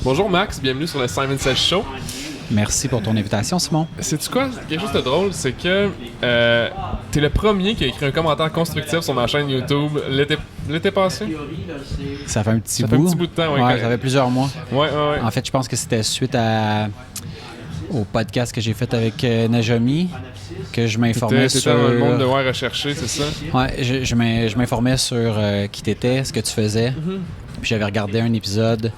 Bonjour Max, bienvenue sur le Simon Says Show. Merci pour ton invitation, Simon. Sais-tu quoi? Quelque chose de drôle, c'est que t'es le premier qui a écrit un commentaire constructif sur ma chaîne YouTube l'été passé. Ça fait un petit bout. Ça fait un petit bout de temps, oui. Ouais, ça fait plusieurs mois. Ouais. En fait, je pense que c'était suite au podcast que j'ai fait avec Najomi, que je m'informais T'étais sur... dans le monde de rechercher, c'est ça? Ouais, je m'informais sur qui t'étais, ce que tu faisais. Puis j'avais regardé un épisode.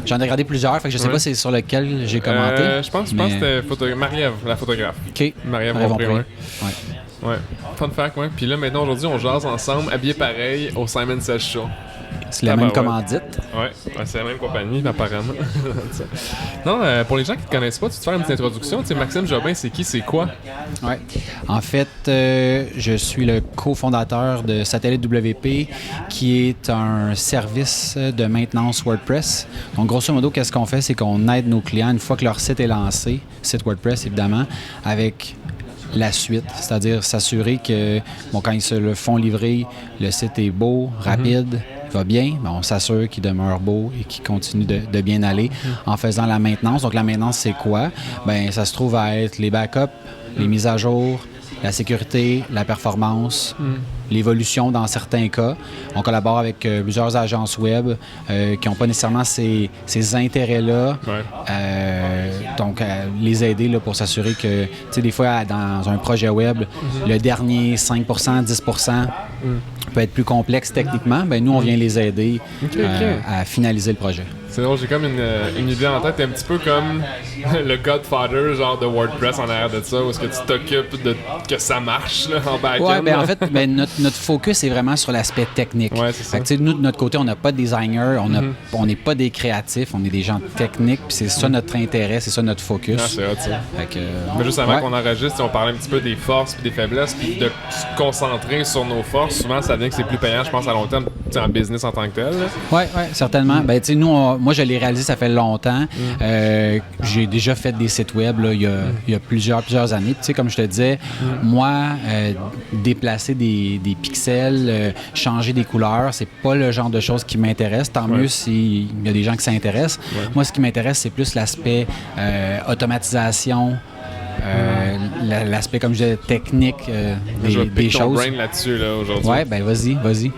J'en ai regardé plusieurs, fait que je sais pas si c'est sur lequel j'ai commenté. Je pense que c'était Marie-Ève, la photographe. OK. Marie-Ève Rompré, ouais. Fun fact, ouais. Puis là, maintenant, aujourd'hui, on jase ensemble, habillés pareil, au Simon Says Show. C'est la même commandite. Ouais, c'est la même compagnie, apparemment. Non, pour les gens qui te connaissent pas, tu te fais une petite introduction. Tu sais, Maxime Jobin, c'est qui, c'est quoi? Ouais. En fait, je suis le cofondateur de Satellite WP, qui est un service de maintenance WordPress. Donc, grosso modo, qu'est-ce qu'on fait? C'est qu'on aide nos clients, une fois que leur site est lancé, site WordPress, évidemment, avec la suite, c'est-à-dire s'assurer que, quand ils se le font livrer, le site est beau, rapide, va bien, on s'assure qu'il demeure beau et qu'il continue de bien aller en faisant la maintenance. Donc, la maintenance, c'est quoi? Ça se trouve à être les backups, les mises à jour, la sécurité, la performance, l'évolution dans certains cas. On collabore avec plusieurs agences web qui n'ont pas nécessairement ces intérêts-là. Ouais. Donc, les aider là, pour s'assurer que, tu sais, des fois, dans un projet web, le dernier 5%, 10% peut être plus complexe techniquement. Nous, on vient les aider à finaliser le projet. C'est drôle, j'ai comme une idée en tête, un petit peu comme le Godfather genre de WordPress en arrière de ça, où est-ce que tu t'occupes de que ça marche là, en back-end. Ouais, en fait, notre focus est vraiment sur l'aspect technique. Ouais, c'est ça. Fait que, nous, de notre côté, on n'a pas de designer, on n'est pas des créatifs, on est des gens techniques, puis c'est ça notre intérêt, c'est ça notre focus. Ah, c'est hot, ça. Mais juste avant qu'on enregistre, on parlait un petit peu des forces puis des faiblesses, puis de se concentrer sur nos forces, souvent ça devient que c'est plus payant, je pense, à long terme, en business en tant que tel. Oui, certainement. Tu sais, nous, moi, je l'ai réalisé, ça fait longtemps. J'ai déjà fait des sites web là, il y a plusieurs années. Tu sais, comme je te disais, moi, déplacer des pixels, changer des couleurs, c'est pas le genre de choses qui m'intéresse. Tant mieux s'il y a des gens qui s'intéressent. Moi, ce qui m'intéresse, c'est plus l'aspect automatisation, l'aspect, comme je disais, technique des choses. Brain là-dessus là, aujourd'hui. Ouais, vas-y.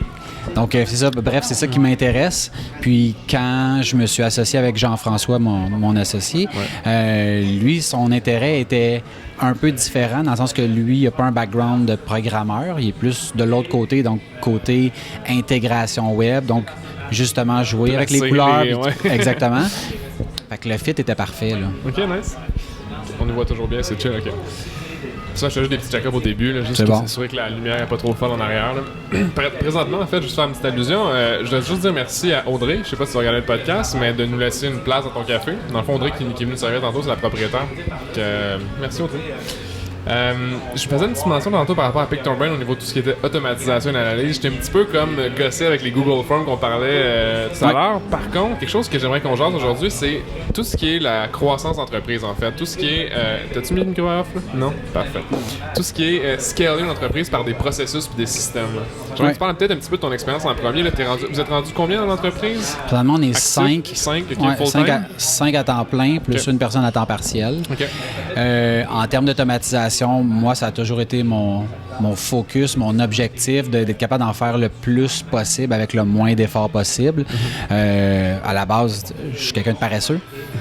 Donc, c'est ça. Bref, c'est ça qui m'intéresse. Puis, quand je me suis associé avec Jean-François, mon associé, lui, son intérêt était un peu différent, dans le sens que lui, il n'a pas un background de programmeur. Il est plus de l'autre côté, donc côté intégration web. Donc, justement, jouer avec les couleurs. Exactement. Fait que le fit était parfait, là. OK, nice. On nous voit toujours bien, c'est chill, OK. Ça, je fais juste des petits check-ups au début, là, juste pour s'assurer que la lumière n'est pas trop folle en arrière. Là. Présentement, en fait, juste faire une petite allusion, je voudrais juste dire merci à Audrey, je sais pas si tu vas regarder le podcast, mais de nous laisser une place dans ton café. Dans le fond, Audrey qui est venue nous servir tantôt, c'est la propriétaire. Donc, merci Audrey. Je faisais une petite mention tantôt par rapport à Pictobrain au niveau de tout ce qui était automatisation et analyse. J'étais un petit peu comme gossé avec les Google Forms qu'on parlait tout à l'heure. Par contre, quelque chose que j'aimerais qu'on jase aujourd'hui, c'est tout ce qui est la croissance d'entreprise, en fait. Tout ce qui est... T'as-tu mis le micro off, là? Non? Parfait. Tout ce qui est scaler une entreprise par des processus et des systèmes. Je vais te parler peut-être un petit peu de ton expérience en premier. Là, vous êtes rendu combien dans l'entreprise? Présentement, on est 5. 5, OK, full-time? 5 à temps plein, plus une personne à temps partiel. OK. En termes d'automatisation, moi, ça a toujours été mon focus, mon objectif d'être capable d'en faire le plus possible avec le moins d'efforts possible. À la base, je suis quelqu'un de paresseux.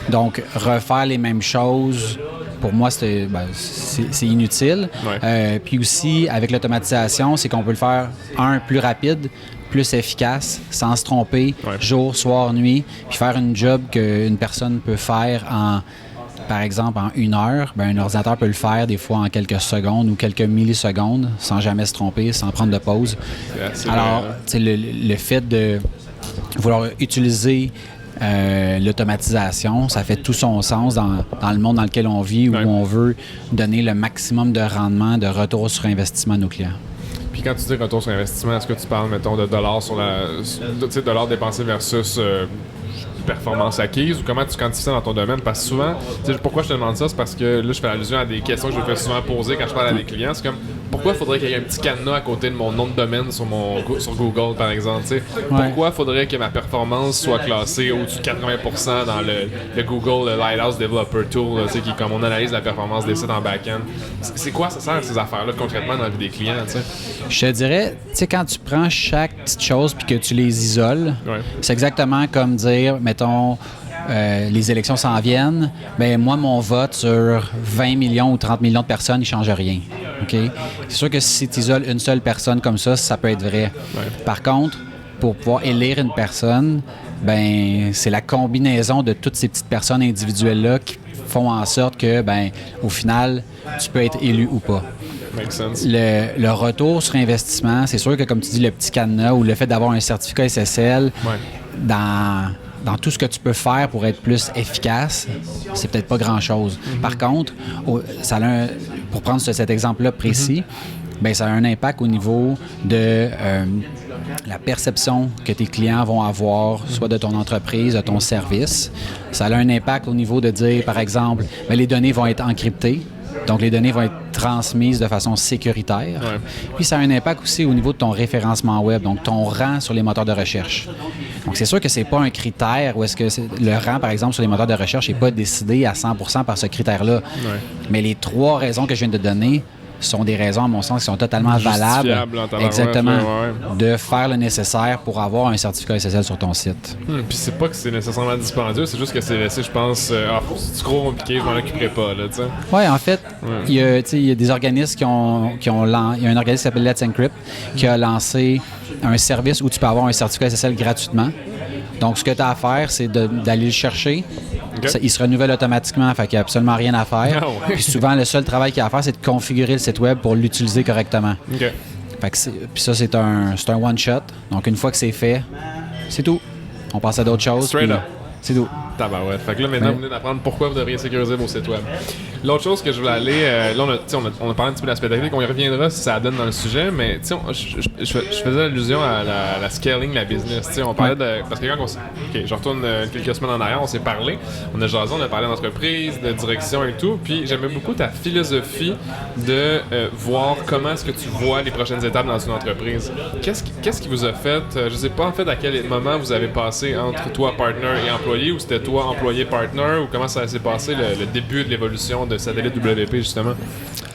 Donc, refaire les mêmes choses, pour moi, c'est inutile. Ouais. Puis aussi, avec l'automatisation, c'est qu'on peut le faire, plus rapide, plus efficace, sans se tromper, jour, soir, nuit, puis faire une job qu'une personne peut faire par exemple, en 1 heure, un ordinateur peut le faire des fois en quelques secondes ou quelques millisecondes sans jamais se tromper, sans prendre de pause. Alors, le fait de vouloir utiliser l'automatisation, ça fait tout son sens dans le monde dans lequel on vit, où on veut donner le maximum de rendement, de retour sur investissement à nos clients. Puis quand tu dis retour sur investissement, est-ce que tu parles, mettons, de dollars sur dollars dépensés versus performance acquise, ou comment tu quantifies ça dans ton domaine? Parce que souvent, pourquoi je te demande ça, c'est parce que là, je fais allusion à des questions que je me fais souvent poser quand je parle à des clients. C'est comme, pourquoi faudrait qu'il y ait un petit cadenas à côté de mon nom de domaine sur Google, par exemple, tu sais? Pourquoi faudrait que ma performance soit classée au-dessus de 80% dans le Google Lighthouse Developer Tool, là, tu sais, qui est comme on analyse la performance des sites en back-end? C'est quoi ça sert ces affaires-là concrètement dans la vie des clients, tu sais? Je te dirais, tu sais, quand tu prends chaque petite chose puis que tu les isoles, c'est exactement comme dire, mettons, les élections s'en viennent, bien, moi, mon vote sur 20 millions ou 30 millions de personnes, il ne change rien. OK? C'est sûr que si tu isoles une seule personne comme ça peut être vrai. Par contre, pour pouvoir élire une personne, ben c'est la combinaison de toutes ces petites personnes individuelles-là qui font en sorte que, ben au final, tu peux être élu ou pas. Make sense. Le retour sur investissement, c'est sûr que, comme tu dis, le petit cadenas ou le fait d'avoir un certificat SSL, dans tout ce que tu peux faire pour être plus efficace, c'est peut-être pas grand-chose. Par contre, pour prendre cet exemple-là précis, ben ça a un impact au niveau de la perception que tes clients vont avoir, soit de ton entreprise, de ton service. Ça a un impact au niveau de dire, par exemple, ben les données vont être encryptées. Donc, les données vont être transmises de façon sécuritaire. Puis, ça a un impact aussi au niveau de ton référencement web, donc ton rang sur les moteurs de recherche. Donc, c'est sûr que c'est pas un critère où est-ce que le rang, par exemple, sur les moteurs de recherche n'est pas décidé à 100% par ce critère-là. Mais les 3 raisons que je viens de donner sont des raisons, à mon sens, qui sont totalement valables. Exactement. De faire le nécessaire pour avoir un certificat SSL sur ton site. Puis c'est pas que c'est nécessairement dispendieux, c'est juste que c'est laissé, je pense, c'est trop compliqué, je m'en occuperai pas, là, tu sais. Oui, en fait, il y a des organismes il y a un organisme qui s'appelle Let's Encrypt qui a lancé un service où tu peux avoir un certificat SSL gratuitement. Donc, ce que tu as à faire, c'est d'aller le chercher. Il se renouvelle automatiquement, fait qu'il n'y a absolument rien à faire. Puis souvent, le seul travail qu'il y a à faire, c'est de configurer le site web pour l'utiliser correctement. Fait que puis ça, c'est un one-shot. Donc, une fois que c'est fait, c'est tout. On passe à d'autres choses. Straight up. C'est tout. Tabarouette. Fait que là, maintenant, vous venez d'apprendre pourquoi vous devriez sécuriser vos sites web. L'autre chose que je voulais aller... là, on a parlé un petit peu de l'aspect technique. On y reviendra si ça donne dans le sujet, mais je faisais allusion à la scaling, la business. T'sais, on parlait de... Parce que quand je retourne quelques semaines en arrière, on s'est parlé. On a jasé, on a parlé d'entreprise, de direction et tout. Puis j'aimais beaucoup ta philosophie de voir comment est-ce que tu vois les prochaines étapes dans une entreprise. Qu'est-ce qui vous a fait... je sais pas, en fait, à quel moment vous avez passé entre toi, partner et employé, ou c'était toi, employé-partner, ou comment ça s'est passé le début de l'évolution de Satellite WP, justement?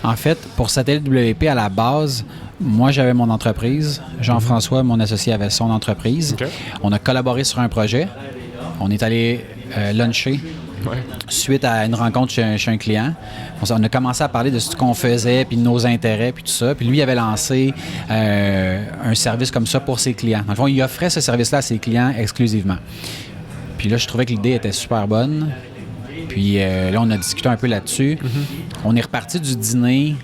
En fait, pour Satellite WP, à la base, moi, j'avais mon entreprise. Jean-François, mon associé, avait son entreprise. On a collaboré sur un projet. On est allé luncher suite à une rencontre chez un client. On a commencé à parler de ce qu'on faisait, puis de nos intérêts, puis tout ça. Puis lui, il avait lancé un service comme ça pour ses clients. Dans le fond, il offrait ce service-là à ses clients exclusivement. Puis là, je trouvais que l'idée était super bonne. Puis là, on a discuté un peu là-dessus. On est reparti du dîner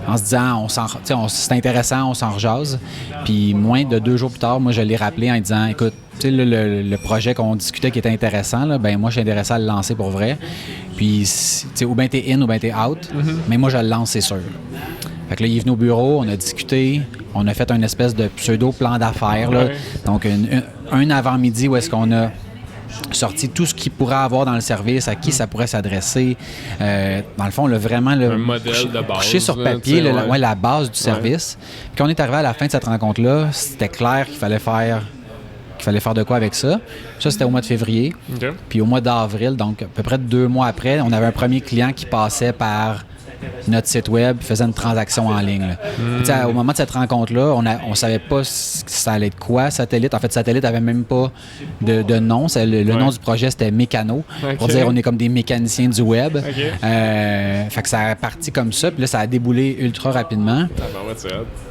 en se disant, c'est intéressant, on s'en rejase. Puis moins de 2 jours plus tard, moi, je l'ai rappelé en disant, écoute, tu sais, le projet qu'on discutait qui était intéressant, là, ben moi, je suis intéressé à le lancer pour vrai. Puis, tu sais, ou bien t'es in ou bien t'es out. Mais moi, je le lance, c'est sûr. Fait que là, il est venu au bureau, on a discuté, on a fait une espèce de pseudo-plan d'affaires. Là. Donc, un avant-midi où est-ce qu'on a sorti tout ce qu'il pourrait avoir dans le service, à qui ça pourrait s'adresser. Dans le fond, on a vraiment un modèle de base, couché sur papier la base du service. Puis quand on est arrivé à la fin de cette rencontre-là, c'était clair qu'il fallait faire de quoi avec ça. Ça, c'était au mois de février. Puis au mois d'avril, donc à peu près 2 mois après, on avait un premier client qui passait par notre site web, faisait une transaction en ligne. Au moment de cette rencontre-là, on savait pas si ça allait être quoi, Satellite. En fait, Satellite avait même pas de nom. Le nom du projet, c'était Mécano. Pour dire, on est comme des mécaniciens du web. Fait que ça a parti comme ça. Puis là, ça a déboulé ultra rapidement.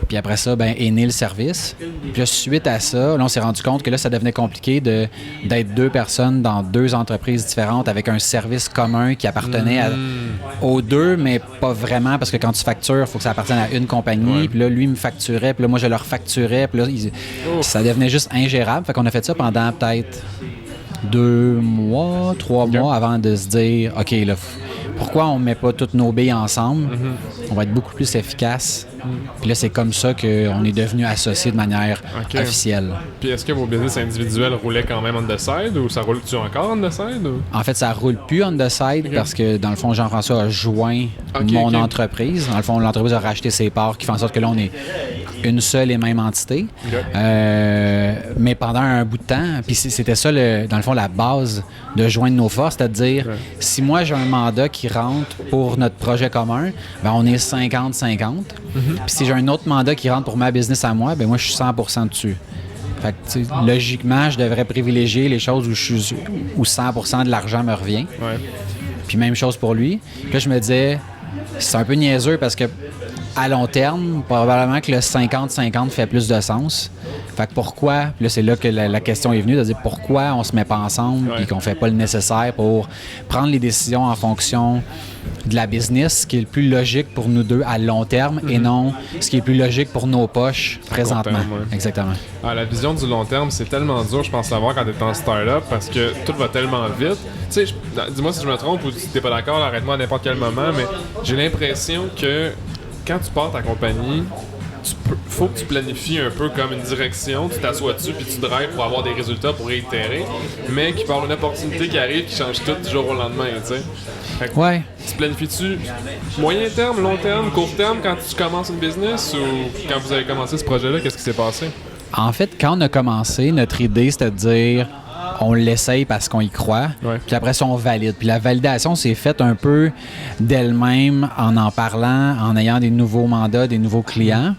Puis après ça, est né le service. Puis là, suite à ça, là, on s'est rendu compte que là, ça devenait compliqué d'être 2 personnes dans 2 entreprises différentes avec un service commun qui appartenait aux 2, mais pas vraiment, parce que quand tu factures, il faut que ça appartienne à une compagnie. Puis là, lui me facturait, puis là, moi, je leur facturais. Puis là, ça devenait juste ingérable. Fait qu'on a fait ça pendant peut-être 2 mois, 3 mois avant de se dire, OK, là, pourquoi on ne met pas toutes nos billes ensemble? On va être beaucoup plus efficace. Puis là, c'est comme ça qu'on est devenu associés de manière officielle. Puis est-ce que vos business individuels roulaient quand même on the side ou ça roule-tu encore on the side? Ou? En fait, ça roule plus on the side parce que, dans le fond, Jean-François a joint mon entreprise. Dans le fond, l'entreprise a racheté ses parts qui fait en sorte que là, on est une seule et même entité. Mais pendant un bout de temps, puis c'était ça, dans le fond, la base de joindre nos forces, c'est-à-dire, si moi, j'ai un mandat qui rentre pour notre projet commun, ben on est 50-50. Puis si j'ai un autre mandat qui rentre pour ma business à moi, ben moi, je suis 100% dessus. Fait que, logiquement, je devrais privilégier les choses où 100% de l'argent me revient. Puis même chose pour lui. Puis là, je me disais, c'est un peu niaiseux parce que à long terme, probablement que le 50-50 fait plus de sens. Fait que pourquoi, puis là c'est là que la question est venue, de dire pourquoi on se met pas ensemble et qu'on fait pas le nécessaire pour prendre les décisions en fonction de la business, ce qui est le plus logique pour nous deux à long terme et non ce qui est le plus logique pour nos poches présentement. Exactement. La vision du long terme, c'est tellement dur, je pense, l'avoir quand tu es en start-up parce que tout va tellement vite. Tu sais, dis-moi si je me trompe ou si tu n'es pas d'accord, arrête-moi à n'importe quel moment, mais j'ai l'impression que quand tu pars ta compagnie, faut que tu planifies un peu comme une direction, tu t'assois dessus puis tu drives pour avoir des résultats pour réitérer, mais qu'il peut y avoir une opportunité qui arrive qui change tout du jour au lendemain, tu sais. Tu planifies-tu moyen terme, long terme, court terme quand tu commences une business ou quand vous avez commencé ce projet-là, qu'est-ce qui s'est passé? En fait, quand on a commencé, notre idée c'était de dire on l'essaye parce qu'on y croit, puis après ça, on valide. Puis la validation s'est faite un peu d'elle-même en parlant, en ayant des nouveaux mandats, des nouveaux clients.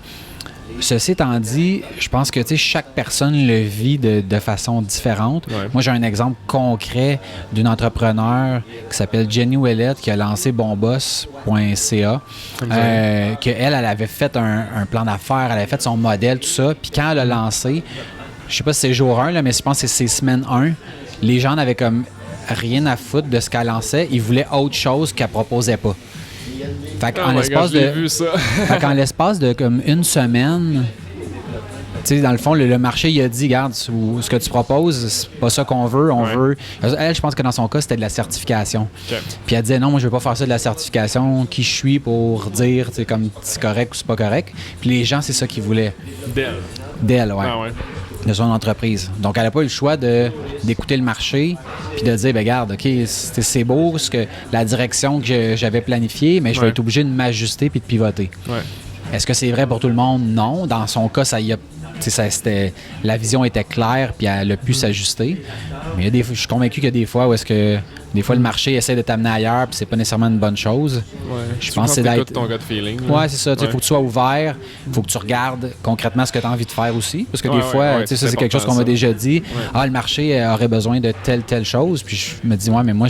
Ceci étant dit, je pense que chaque personne le vit de façon différente. Moi, j'ai un exemple concret d'une entrepreneur qui s'appelle Jenny Ouellette qui a lancé bonboss.ca. Elle avait fait un plan d'affaires, elle avait fait son modèle, tout ça. Puis quand elle a lancé, je sais pas si c'est jour 1, là, mais je pense que c'est semaine 1. Les gens n'avaient comme rien à foutre de ce qu'elle lançait. Ils voulaient autre chose qu'elle proposait pas. Fait qu'en l'espace de comme une semaine, tu sais, dans le fond, le marché, il a dit, regarde, ce que tu proposes, c'est pas ça qu'on veut, on veut... Elle, je pense que dans son cas, c'était de la certification. Puis elle disait, non, moi, je veux pas faire ça de la certification. Qui je suis pour dire, tu sais, comme c'est correct ou c'est pas correct. Puis les gens, c'est ça qu'ils voulaient. D'elle, de son entreprise. Donc, elle n'a pas eu le choix d'écouter le marché puis de dire, ben regarde, OK, c'est beau la direction que j'avais planifiée, mais je vais être obligé de m'ajuster puis de pivoter. Est-ce que c'est vrai pour tout le monde? Non. Dans son cas, la vision était claire puis elle a pu s'ajuster. Mais je suis convaincu qu'il y a des fois où est-ce que le marché essaie de t'amener ailleurs puis c'est pas nécessairement une bonne chose. Je pense que c'est d'être ton gut feeling. C'est ça. Il faut que tu sois ouvert, il faut que tu regardes concrètement ce que tu as envie de faire aussi. Parce que des fois, ça c'est quelque chose qu'on m'a déjà dit. Le marché aurait besoin de telle chose. Puis je me dis, mais moi,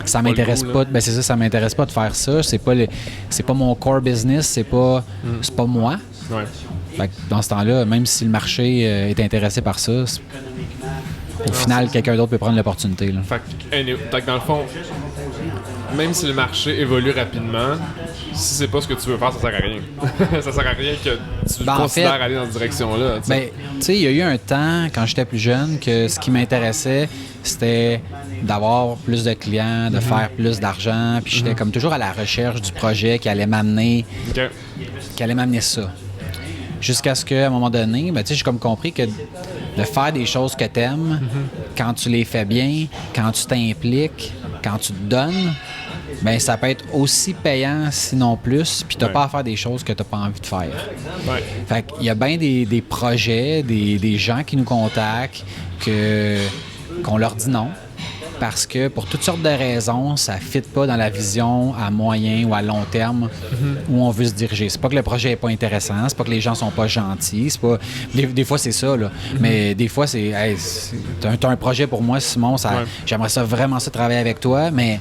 ça m'intéresse pas. Ben c'est ça, ça m'intéresse pas de faire ça. C'est pas mon core business, c'est pas moi. Fait que dans ce temps-là, même si le marché est intéressé par ça, au final, quelqu'un d'autre peut prendre l'opportunité. Là. Fait que dans le fond, même si le marché évolue rapidement, si c'est pas ce que tu veux faire, ça sert à rien. Ça sert à rien que tu considères aller dans cette direction-là. Tu sais, il y a eu un temps, quand j'étais plus jeune, que ce qui m'intéressait, c'était d'avoir plus de clients, de faire plus d'argent. Puis j'étais comme toujours à la recherche du projet qui allait m'amener ça. Jusqu'à ce qu'à un moment donné, j'ai comme compris que de faire des choses que tu aimes, quand tu les fais bien, quand tu t'impliques, quand tu te donnes, ça peut être aussi payant, sinon plus, puis tu n'as pas à faire des choses que tu n'as pas envie de faire. Fait qu'il y a bien des projets, des gens qui nous contactent, qu'on leur dit non. Parce que pour toutes sortes de raisons, ça ne fit pas dans la vision à moyen ou à long terme où on veut se diriger. C'est pas que le projet n'est pas intéressant, c'est pas que les gens sont pas gentils, c'est pas... Des fois, c'est ça, là. Mais des fois, c'est... Hey, t'as un projet pour moi, Simon, j'aimerais ça vraiment travailler avec toi, mais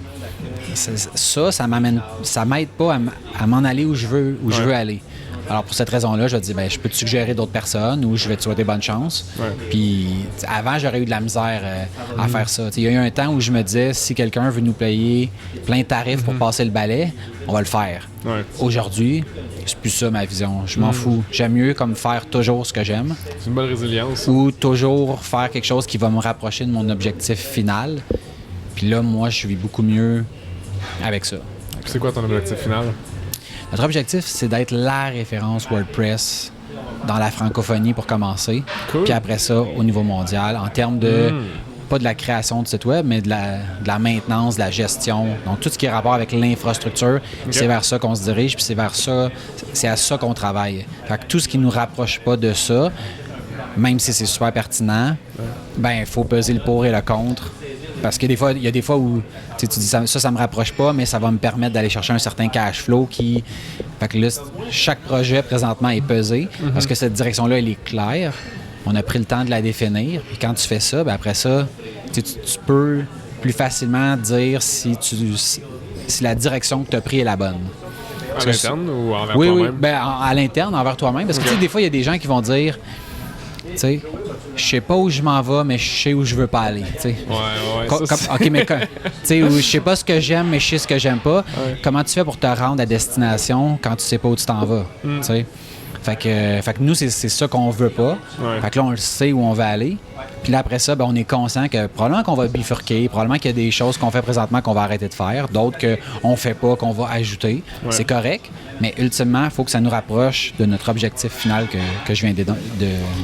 ça m'aide pas à m'en aller où je veux aller. Alors, pour cette raison-là, je dis, je peux te suggérer d'autres personnes ou je vais te souhaiter bonne chance. Puis, avant, j'aurais eu de la misère à faire ça. Il y a eu un temps où je me disais, si quelqu'un veut nous payer plein de tarifs pour passer le balai, on va le faire. Aujourd'hui, c'est plus ça ma vision. Je m'en fous. J'aime mieux comme faire toujours ce que j'aime. C'est une bonne résilience. Ou toujours faire quelque chose qui va me rapprocher de mon objectif final. Puis là, moi, je vis beaucoup mieux avec ça. Puis c'est quoi ton objectif final? Notre objectif, c'est d'être la référence WordPress dans la francophonie pour commencer. Cool. Puis après ça, au niveau mondial, en termes de, pas de la création de site web, mais de la maintenance, de la gestion. Donc, tout ce qui est rapport avec l'infrastructure, c'est vers ça qu'on se dirige, puis c'est à ça qu'on travaille. Fait que tout ce qui nous rapproche pas de ça, même si c'est super pertinent, ben il faut peser le pour et le contre. Parce que il y a des fois où tu dis ça me rapproche pas, mais ça va me permettre d'aller chercher un certain cash flow qui. Fait que là, chaque projet présentement est pesé parce que cette direction-là, elle est claire. On a pris le temps de la définir. Puis quand tu fais ça, ben après ça, tu peux plus facilement dire si la direction que tu as prise est la bonne. À l'interne ou envers toi-même? Oui, ben, à l'interne, envers toi-même. Parce que des fois, il y a des gens qui vont dire, tu sais, je sais pas où je m'en vais, mais je sais où je veux pas aller. T'sais. Ouais. OK, mais je sais pas ce que j'aime, mais je sais ce que j'aime pas. Ouais. Comment tu fais pour te rendre à destination quand tu sais pas où tu t'en vas? T'sais? Fait que nous, c'est ça qu'on veut pas. Ouais. Fait que là, on le sait où on va aller. Puis là, après ça, ben, on est conscient que probablement qu'on va bifurquer, probablement qu'il y a des choses qu'on fait présentement qu'on va arrêter de faire, d'autres qu'on fait pas, qu'on va ajouter. Ouais. C'est correct, mais ultimement, il faut que ça nous rapproche de notre objectif final que je viens de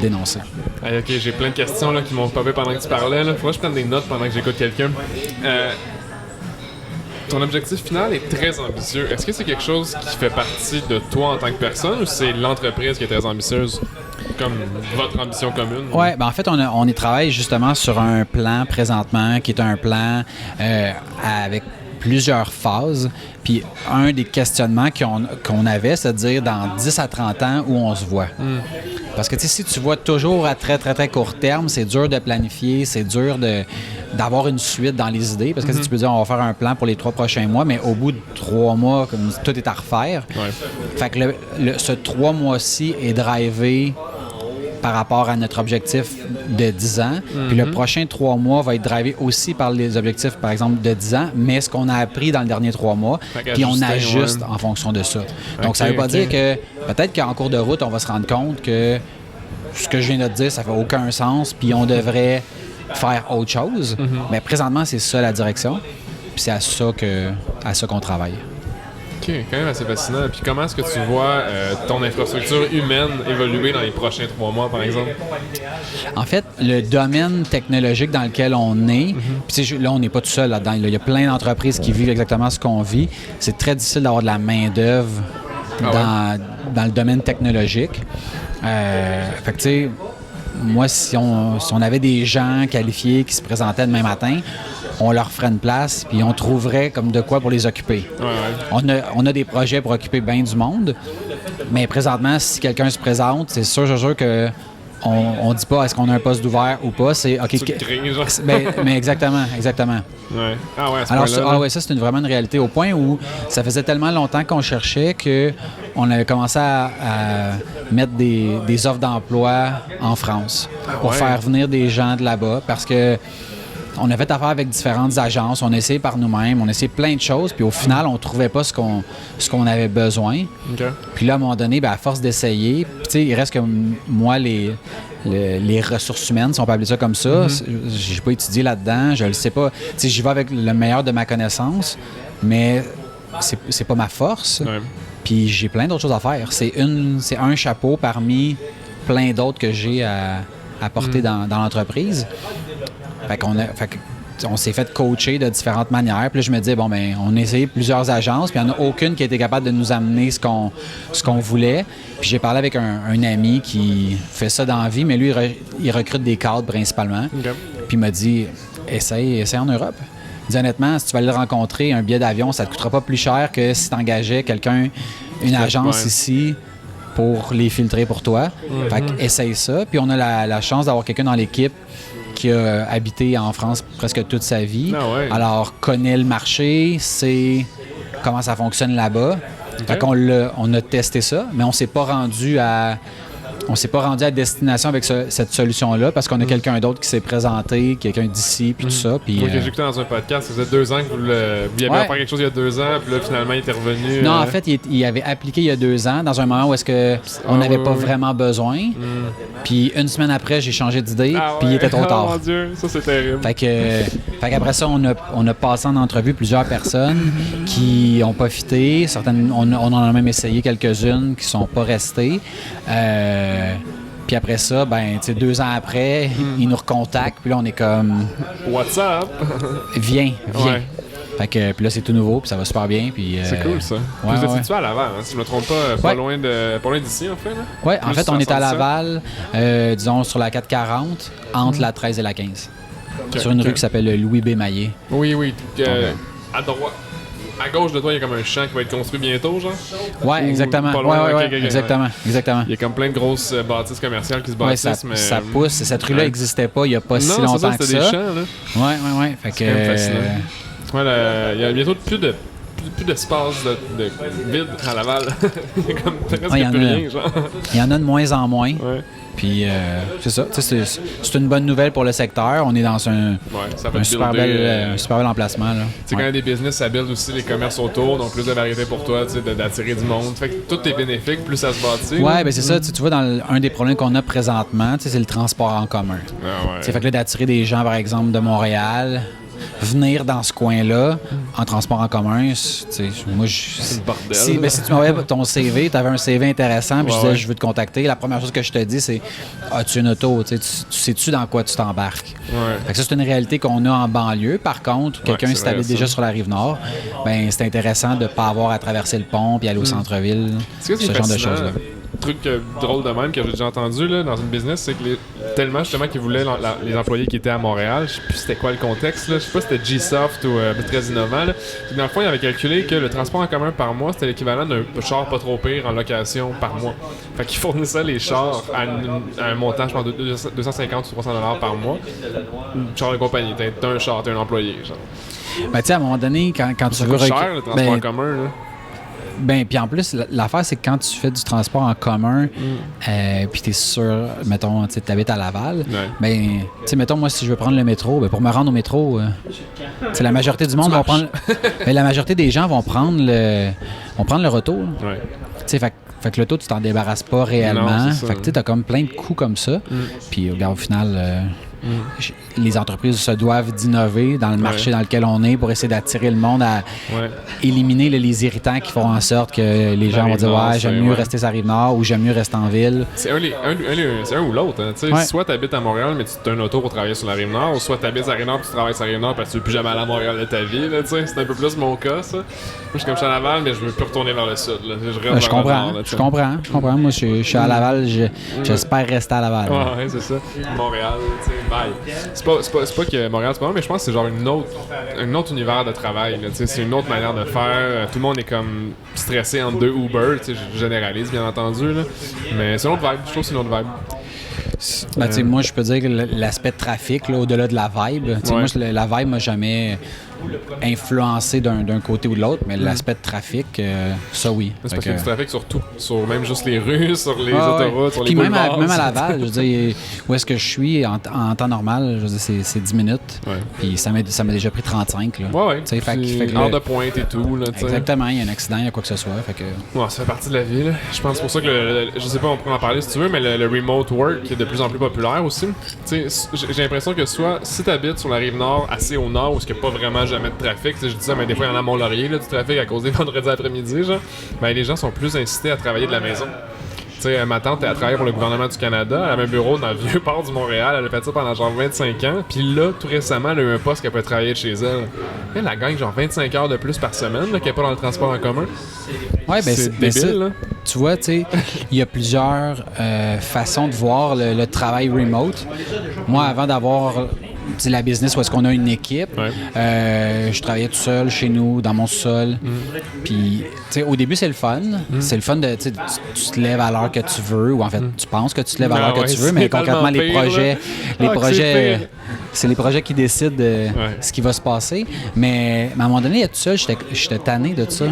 dénoncer. Hey, OK, j'ai plein de questions là, qui m'ont popé pendant que tu parlais. Il faudrait que je prenne des notes pendant que j'écoute quelqu'un. Ton objectif final est très ambitieux. Est-ce que c'est quelque chose qui fait partie de toi en tant que personne ou c'est l'entreprise qui est très ambitieuse, comme votre ambition commune? Oui, ben en fait, on y travaille justement sur un plan présentement qui est un plan avec plusieurs phases. Puis un des questionnements qu'on avait, c'est de dire dans 10 à 30 ans où on se voit. Parce que si tu vois toujours à très, très, très court terme, c'est dur de planifier, c'est dur d'avoir une suite dans les idées. Parce que tu peux dire, on va faire un plan pour les 3 prochains mois, mais au bout de 3 mois, comme tout est à refaire. Ouais. Fait que ce 3 mois-ci est drivé par rapport à notre objectif de 10 ans. Puis le prochain 3 mois va être drivé aussi par les objectifs, par exemple, de 10 ans, mais ce qu'on a appris dans le dernier 3 mois, puis on ajuste en fonction de ça. Donc, ça ne veut pas dire que peut-être qu'en cours de route, on va se rendre compte que ce que je viens de te dire, ça fait aucun sens, puis on devrait faire autre chose. Mais présentement, c'est ça la direction, puis c'est à ça qu'on travaille. OK, quand même assez fascinant. Puis comment est-ce que tu vois ton infrastructure humaine évoluer dans les prochains 3 mois, par exemple? En fait, le domaine technologique dans lequel on est, puis là, on n'est pas tout seul là-dedans. Il y a plein d'entreprises qui vivent exactement ce qu'on vit. C'est très difficile d'avoir de la main-d'œuvre dans le domaine technologique. Fait que, tu sais, moi, si on avait des gens qualifiés qui se présentaient demain matin, on leur ferait une place, puis on trouverait comme de quoi pour les occuper. Ouais. On a des projets pour occuper bien du monde, mais présentement, si quelqu'un se présente, c'est sûr que on dit pas est-ce qu'on a un poste d'ouvert ou pas, c'est OK. Mais exactement. Ouais. Ah ouais, alors ça c'est vraiment une réalité au point où ça faisait tellement longtemps qu'on cherchait que on avait commencé à mettre des offres d'emploi en France pour faire venir des gens de là-bas parce que on a fait affaire avec différentes agences, on a essayé par nous-mêmes, on a essayé plein de choses, puis au final, on trouvait pas ce qu'on avait besoin. Okay. Puis là, à un moment donné, à force d'essayer, tu sais, il reste que moi, les ressources humaines, si on peut appeler ça comme ça, j'ai pas étudié là-dedans, je le sais pas. Tu sais, j'y vais avec le meilleur de ma connaissance, mais c'est pas ma force. Ouais. Puis j'ai plein d'autres choses à faire. C'est un chapeau parmi plein d'autres que j'ai à porter dans l'entreprise. On s'est fait coacher de différentes manières. Puis là, je me disais, on a essayé plusieurs agences, puis il n'y en a aucune qui a été capable de nous amener ce qu'on voulait. Puis j'ai parlé avec un ami qui fait ça dans la vie, mais lui, il recrute des cadres principalement. Okay. Puis il m'a dit, essaye en Europe. Il dit, honnêtement, si tu vas aller le rencontrer, un billet d'avion, ça ne te coûtera pas plus cher que si tu engageais une agence ici pour les filtrer pour toi. Fait que essaye ça. Puis on a la chance d'avoir quelqu'un dans l'équipe qui a habité en France presque toute sa vie. Alors, connaît le marché, sait comment ça fonctionne là-bas. Okay. Fait qu'on on a testé ça, mais on s'est pas rendu à on s'est pas rendu à destination avec cette solution-là parce qu'on a quelqu'un d'autre qui s'est présenté, quelqu'un d'ici, puis tout ça. Puis, j'ai écouté dans un podcast, ça faisait 2 ans que vous aviez fait quelque chose il y a 2 ans, puis là, finalement, il était revenu. Non, en fait, il avait appliqué il y a 2 ans, dans un moment où est-ce que on n'avait pas vraiment besoin. Puis une semaine après, j'ai changé d'idée, puis il était trop tard. Oh mon Dieu, ça c'est terrible. Fait qu'après ça, on a passé en entrevue plusieurs personnes qui ont pas fité. Certaines, on en a même essayé quelques-unes qui sont pas restées. Puis après ça, 2 ans après, ils nous recontactent. Puis là, on est comme... What's up? Viens. Ouais. Fait que, puis là, c'est tout nouveau, puis ça va super bien. Puis, c'est cool, ça. Vous êtes situé à Laval, hein, si je ne me trompe pas, pas loin d'ici, en fait. Oui, en fait, on est à Laval, disons, sur la 440, entre la 13 et la 15. Sur une rue qui s'appelle Louis B. Maillet. Oui. À droite. À gauche de toi, il y a comme un champ qui va être construit bientôt, genre? Oui, exactement. Exactement. Il y a comme plein de grosses bâtisses commerciales qui se bâtissent, mais... ça pousse. Cette rue-là n'existait pas il n'y a pas si longtemps que ça. C'était des champs, là. Oui. Fait c'est quand même fascinant. Il y a bientôt plus d'espace de vide à Laval. Il y a comme presque plus rien, genre. Il y en a de moins en moins. Ouais. Puis c'est ça. C'est une bonne nouvelle pour le secteur. On est dans un super bel emplacement. Quand il y a des business, ça build aussi les commerces autour, donc plus de variété pour toi, d'attirer du monde. Fait que tout est bénéfique, plus ça se bâtit. Oui, ben c'est ça. Tu vois, un des problèmes qu'on a présentement, c'est le transport en commun. Fait que là, d'attirer des gens, par exemple, de Montréal, venir dans ce coin-là en transport en commun, c'est le bordel. Si tu m'envoyais ton CV, tu avais un CV intéressant, puis je disais je veux te contacter, la première chose que je te dis c'est as-tu une auto, tu sais-tu dans quoi tu t'embarques. Fait que ça, c'est une réalité qu'on a en banlieue. Par contre, quelqu'un qui s'habite déjà sur la Rive-Nord, ben c'est intéressant de ne pas avoir à traverser le pont puis aller au centre-ville, ce genre de choses-là. Truc drôle de même que j'ai déjà entendu là, dans une business, c'est que tellement justement qu'ils voulaient les employés qui étaient à Montréal, je sais plus c'était quoi le contexte, là, je sais pas si c'était G-Soft ou très innovant, là. Dans le fond, ils avaient calculé que le transport en commun par mois, c'était l'équivalent d'un char pas trop pire en location par mois. Fait qu'ils fournissaient les chars à un montant, je pense, de 250 ou 300 $ par mois. Char de compagnie, t'as un char, t'es un employé, genre. Ben, tu sais, à un moment donné, quand tu veux... C'est cher, le transport en commun, là. Ben, puis en plus, l'affaire, c'est que quand tu fais du transport en commun, puis t'es sûr, mettons, tu habites à Laval, ben, tu sais, mettons, moi, si je veux prendre le métro, ben, pour me rendre au métro, la majorité du monde vont prendre... Ben, la majorité des gens vont prendre le retour. Tu sais, fait que l'auto, tu t'en débarrasses pas réellement. Non, fait que tu as comme plein de coûts comme ça. Puis, regarde, au final... les entreprises se doivent d'innover dans le marché dans lequel on est pour essayer d'attirer le monde à éliminer les irritants qui font en sorte que les gens vont dire j'aime mieux rester sur la Rive-Nord ou j'aime mieux rester en ville. C'est un ou l'autre. Hein. Soit tu habites à Montréal mais tu as un auto pour travailler sur la Rive-Nord, ou soit tu habites à la Rive-Nord et tu travailles sur la Rive-Nord parce que tu veux plus jamais aller à Montréal de ta vie. Là, c'est un peu plus mon cas, ça. Moi, je suis comme je suis à Laval, mais je veux plus retourner vers le sud. Là. Je comprends. Moi, je suis à Laval, j'espère rester à Laval. Ouais, c'est ça. Montréal, tu sais. C'est pas que Montréal c'est pas mal, mais je pense que c'est genre un autre univers de travail. C'est une autre manière de faire. Tout le monde est comme stressé entre deux Uber. Je généralise bien entendu. Là. Mais c'est une autre vibe. Je trouve que c'est une autre vibe. Moi, je peux dire que l'aspect trafic, là, au-delà de la vibe, moi, la vibe m'a jamais influencé d'un côté ou de l'autre, mais l'aspect de trafic, ça oui. C'est parce qu'il y a du trafic sur tout, sur même juste les rues, sur les autoroutes, sur les boulevards. Même à Laval, je veux dire, où est-ce que je suis en temps normal, je veux dire, c'est 10 minutes, puis ça m'a déjà pris 35. Là. Heure de pointe et tout. Là, exactement, il y a un accident, il y a quoi que ce soit. Fait que... ça fait partie de la vie. Là. Je pense pour ça que, je sais pas, on pourrait en parler si tu veux, mais le remote work est de plus en plus populaire aussi. J'ai l'impression que soit, si tu habites sur la Rive-Nord, assez au nord, où il n'y a pas vraiment jamais de trafic, je dis ça, mais des fois il y en a à Mont-Laurier, là, du trafic à cause des vendredis après-midi, genre, ben, les gens sont plus incités à travailler de la maison. Tu sais, ma tante, elle travaille pour le gouvernement du Canada, elle a un bureau dans le vieux port du Montréal, elle a fait ça pendant genre 25 ans, puis là, tout récemment, elle a eu un poste qu'elle peut travailler de chez elle. Elle gagne genre 25 heures de plus par semaine, là, qu'elle n'est pas dans le transport en commun. Ouais, ben c'est débile, là. Tu vois, tu sais, il y a plusieurs façons de voir le travail remote. Moi, avant d'avoir c'est la business où est-ce qu'on a une équipe. Ouais. Je travaillais tout seul chez nous, dans mon sol. Puis, tu sais, au début, c'est le fun. C'est le fun de, tu te lèves à l'heure que tu veux, ou en fait, tu penses que tu te lèves à l'heure que tu veux, mais concrètement, les projets, c'est les projets qui décident de ce qui va se passer. Mais à un moment donné, être tout seul, j'étais tanné de ça.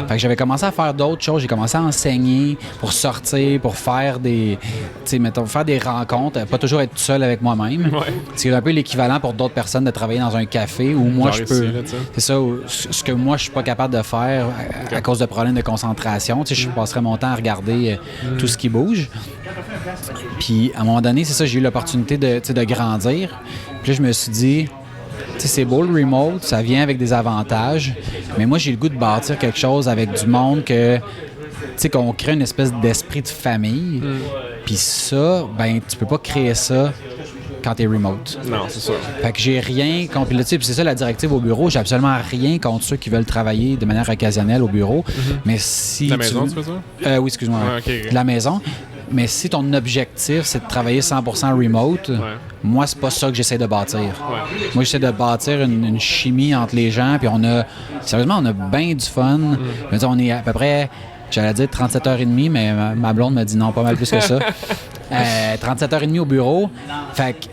Fait que j'avais commencé à faire d'autres choses. J'ai commencé à enseigner pour sortir, pour faire faire des rencontres, pas toujours être tout seul avec moi-même. Ouais. C'est un peu l'équivalent pour d'autres personnes de travailler dans un café où moi je peux. C'est ça, ce que moi je suis pas capable de faire à cause de problèmes de concentration. Je passerais mon temps à regarder tout ce qui bouge. Puis à un moment donné, c'est ça, j'ai eu l'opportunité de grandir. Puis là, je me suis dit, c'est beau le remote, ça vient avec des avantages, mais moi j'ai le goût de bâtir quelque chose avec du monde qu'on crée une espèce d'esprit de famille. Puis ça, ben tu peux pas créer ça quand t'es remote. Non, c'est ça. Fait que j'ai rien contre... Puis c'est ça la directive au bureau, j'ai absolument rien contre ceux qui veulent travailler de manière occasionnelle au bureau. Mais si la maison, tu fais ça? Oui, excuse-moi. La maison. Mais si ton objectif, c'est de travailler 100% remote, moi, c'est pas ça que j'essaie de bâtir. Moi, j'essaie de bâtir une chimie entre les gens, puis sérieusement, on a bien du fun. Je veux dire, on est à peu près, j'allais dire 37h30, mais ma blonde m'a dit non, pas mal plus que ça. 37h30 au bureau. Fait que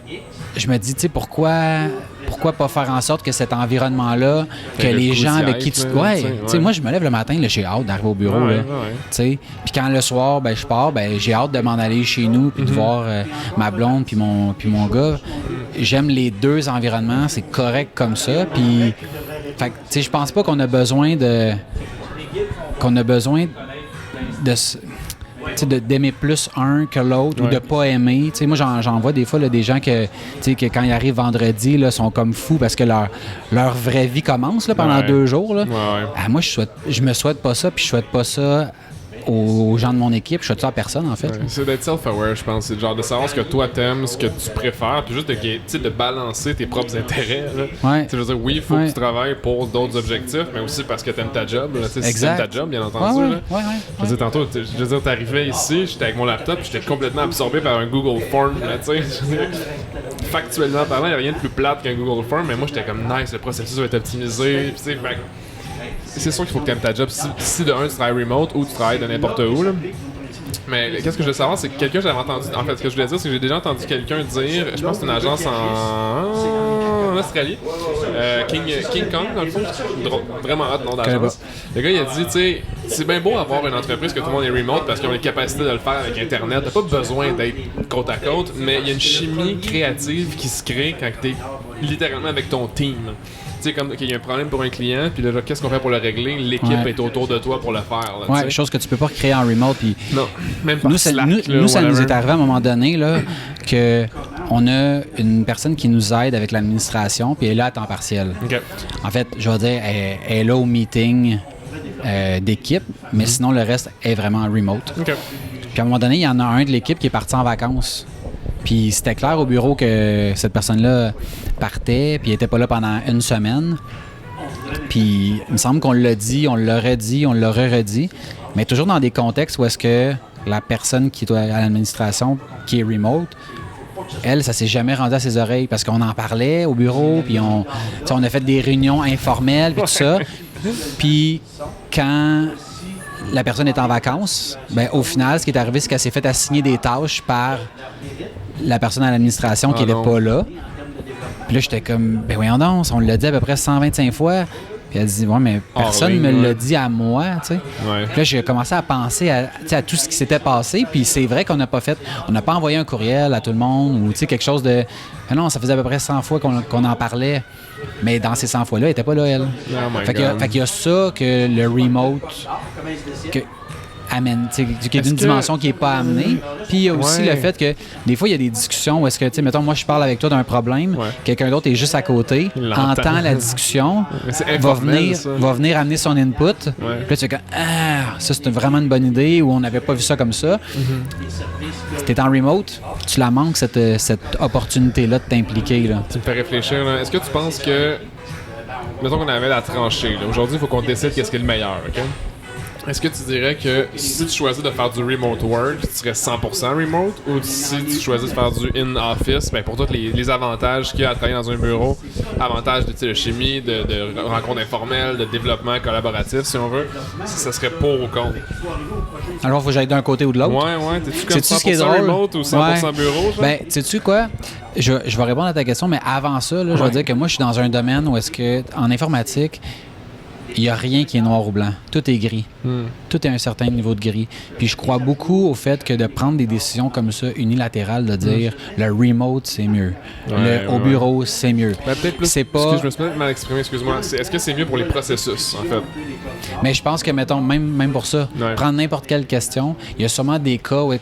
je me dis, tu sais, pourquoi pas faire en sorte que cet environnement-là, que les gens avec qui tu... moi, je me lève le matin, là, j'ai hâte d'arriver au bureau. Puis quand le soir, ben, je pars, ben, j'ai hâte de m'en aller chez nous puis de voir ma blonde puis mon gars. J'aime les deux environnements, c'est correct comme ça. Puis, fait que, tu sais, je pense pas qu'on a besoin de d'aimer plus un que l'autre ou de pas aimer. T'sais, moi, j'en vois des fois là, des gens que quand ils arrivent vendredi, là, sont comme fous parce que leur vraie vie commence là, pendant 2 jours. Là. Moi, je me souhaite pas ça, puis je souhaite pas ça aux gens de mon équipe. Je souhaite ça à personne, en fait. C'est d'être self-aware, je pense. C'est genre de savoir ce que toi t'aimes, ce que tu préfères, puis juste de balancer tes propres intérêts. Je veux dire, oui, il faut que tu travailles pour d'autres objectifs, mais aussi parce que t'aimes ta job. Si t'aimes ta job, bien entendu. Je veux dire, tantôt, t'arrivais ici, j'étais avec mon laptop, j'étais complètement absorbé par un Google Form. Factuellement parlant, il n'y a rien de plus plate qu'un Google Form, mais moi, j'étais comme nice, le processus va être optimisé. C'est sûr qu'il faut que tu aimes ta job. Si de un, tu travailles remote ou tu travailles de n'importe où. Là. Mais qu'est-ce que je veux savoir, c'est que quelqu'un, j'avais entendu... En fait, ce que je voulais dire, c'est que j'ai déjà entendu quelqu'un dire... Je pense que c'est une agence en Australie. King Kong, dans le fond. Vraiment hot nom d'agence. Le gars, il a dit, tu sais, c'est bien beau avoir une entreprise que tout le monde est remote parce qu'ils ont les capacités de le faire avec Internet. T'as pas besoin d'être côte à côte, mais il y a une chimie créative qui se crée quand t'es littéralement avec ton team. Tu sais, comme qu'il y a un problème pour un client, puis là, qu'est-ce qu'on fait pour le régler? L'équipe est autour de toi pour le faire. Là, chose que tu peux pas créer en remote. Puis non, même pas ça nous est arrivé à un moment donné là, qu'on a une personne qui nous aide avec l'administration, puis elle est là à temps partiel. Okay. En fait, je vais dire, elle est là au meeting d'équipe, mais sinon, le reste est vraiment remote. Okay. Puis à un moment donné, il y en a un de l'équipe qui est parti en vacances. Puis c'était clair au bureau que cette personne-là partait, puis elle était pas là pendant 1 semaine. Puis il me semble qu'on l'a dit, on l'aurait dit, on l'aurait redit, mais toujours dans des contextes où est-ce que la personne qui est à l'administration, qui est remote, elle, ça s'est jamais rendu à ses oreilles parce qu'on en parlait au bureau, puis on a fait des réunions informelles, puis tout ça. Puis quand la personne est en vacances, ben au final, ce qui est arrivé, c'est qu'elle s'est fait assigner des tâches par la personne à l'administration qui n'était pas là. Puis là, j'étais comme, ben voyons donc, on l'a dit à peu près 125 fois. Puis elle dit, ouais, mais personne ne me l'a dit à moi, tu sais. Puis là, j'ai commencé à penser à tout ce qui s'était passé. Puis c'est vrai qu'on n'a pas envoyé un courriel à tout le monde ou, tu sais, quelque chose de... Non, ça faisait à peu près 100 fois qu'on en parlait. Mais dans ces 100 fois-là, elle n'était pas là, elle. Fait qu'il y a ça que le remote amène, qui est d'une dimension qui n'est pas amenée. Puis il y a aussi le fait que des fois, il y a des discussions où est-ce que, tu sais, mettons, moi, je parle avec toi d'un problème, quelqu'un d'autre est juste à côté, entend la discussion, va venir amener son input. Puis là, tu fais comme, ça, c'est vraiment une bonne idée, ou on n'avait pas vu ça comme ça. Si t'es en remote, tu la manques, cette opportunité-là de t'impliquer. Là. Tu me fais réfléchir. Là. Est-ce que tu penses que, mettons qu'on avait la tranchée, là. Aujourd'hui, il faut qu'on décide qu'est-ce qui est le meilleur, OK? Est-ce que tu dirais que si tu choisis de faire du remote work, tu serais 100% remote, ou si tu choisis de faire du in-office, ben pour tous les avantages qu'il y a à travailler dans un bureau, avantages de chimie, de rencontres informelles, de développement collaboratif, si on veut, ça serait pour ou contre? Alors, il faut que j'aille d'un côté ou de l'autre. Ouais. T'es-tu comme 100% ce qui est drôle? remote ou 100% bureau? Genre? Ben, sais-tu quoi? Je vais répondre à ta question, mais avant ça, là, je vais dire que moi, je suis dans un domaine où est-ce que, en informatique, il n'y a rien qui est noir ou blanc. Tout est gris. Tout est à un certain niveau de gris. Puis je crois beaucoup au fait que de prendre des décisions comme ça, unilatérales, de dire le remote, c'est mieux. Au bureau, c'est mieux. Ben, peut-être plus, c'est pas... je me suis peut-être mal exprimé, excuse-moi. Est-ce que c'est mieux pour les processus, en fait? Mais je pense que, mettons, même pour ça, prendre n'importe quelle question, il y a sûrement des cas où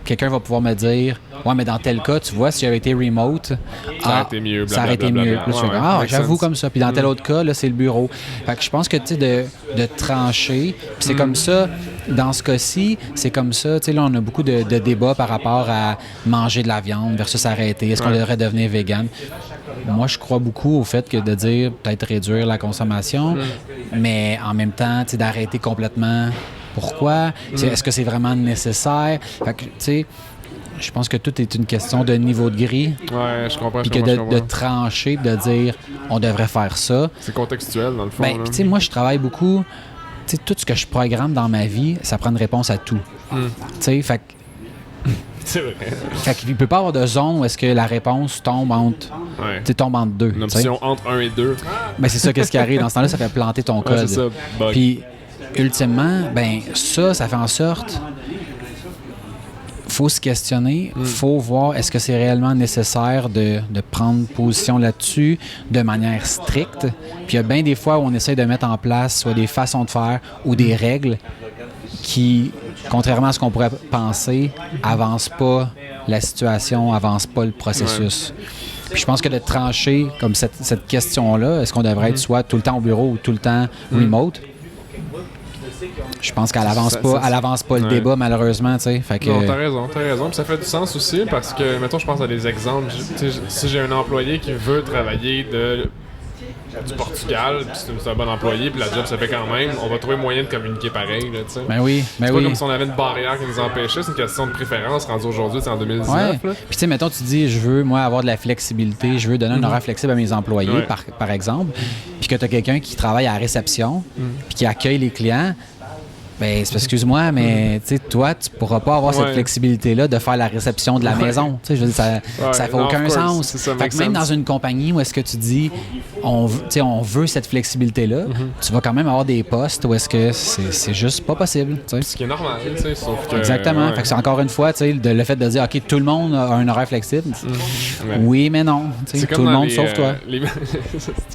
quelqu'un va pouvoir me dire « Ouais, mais dans tel cas, tu vois, si j'avais été remote, ça aurait été mieux. Ça aurait été mieux. » J'avoue comme ça. Puis dans tel autre cas, là, c'est le bureau. Fait que je pense que, tu sais, de trancher, puis c'est comme ça, dans ce cas-ci, c'est comme ça, tu sais, là, on a beaucoup de débats par rapport à manger de la viande versus arrêter. Est-ce qu'on devrait devenir vegan? Moi, je crois beaucoup au fait que de dire peut-être réduire la consommation, mais en même temps, tu sais, d'arrêter complètement. Pourquoi? Est-ce que c'est vraiment nécessaire? Fait que, tu sais, je pense que tout est une question de niveau de gris. Ouais, je comprends. Puis que de trancher, de dire on devrait faire ça. C'est contextuel, dans le fond. Ben, tu sais, moi, je travaille beaucoup. Tu sais, tout ce que je programme dans ma vie, ça prend une réponse à tout. Tu sais, fait que. C'est vrai. Fait qu'il ne peut pas avoir de zone où est-ce que la réponse tombe entre deux. Une option entre 1 et 2. Ben, c'est ça, qu'est-ce qui arrive. Dans ce temps-là, ça fait planter ton code. C'est ça, bug. Puis, ultimement, ben ça fait en sorte faut se questionner, faut voir est-ce que c'est réellement nécessaire de prendre position là-dessus de manière stricte. Puis il y a bien des fois où on essaie de mettre en place soit des façons de faire ou des règles qui, contrairement à ce qu'on pourrait penser, avancent pas la situation, avancent pas le processus. Puis je pense que de trancher comme cette question-là, est-ce qu'on devrait être soit tout le temps au bureau ou tout le temps remote? Je pense qu'elle avance pas le débat, malheureusement, tu sais. Non, t'as raison. Puis ça fait du sens aussi parce que, mettons, je pense à des exemples. Si j'ai un employé qui veut travailler du Portugal, puis c'est un bon employé, puis la job se fait quand même, on va trouver moyen de communiquer pareil, là, tu sais. Ben oui, c'est pas comme si on avait une barrière qui nous empêchait, c'est une question de préférence rendue aujourd'hui, c'est en 2019. Puis tu sais, mettons, tu dis, je veux, moi, avoir de la flexibilité, je veux donner un horaire flexible à mes employés, par exemple, puis que tu as quelqu'un qui travaille à la réception, puis qui accueille les clients. Ben, excuse-moi, mais toi, tu pourras pas avoir cette flexibilité-là de faire la réception de la maison. Je veux dire, ça fait aucun sens. Fait que même dans une compagnie où est-ce que tu dis on veut cette flexibilité-là, tu vas quand même avoir des postes où est-ce que c'est juste pas possible. T'sais. Ce qui est normal, sauf que... Exactement. Fait que c'est encore une fois, le fait de dire OK, tout le monde a un horaire flexible. Oui, mais non. Tout le monde sauf toi.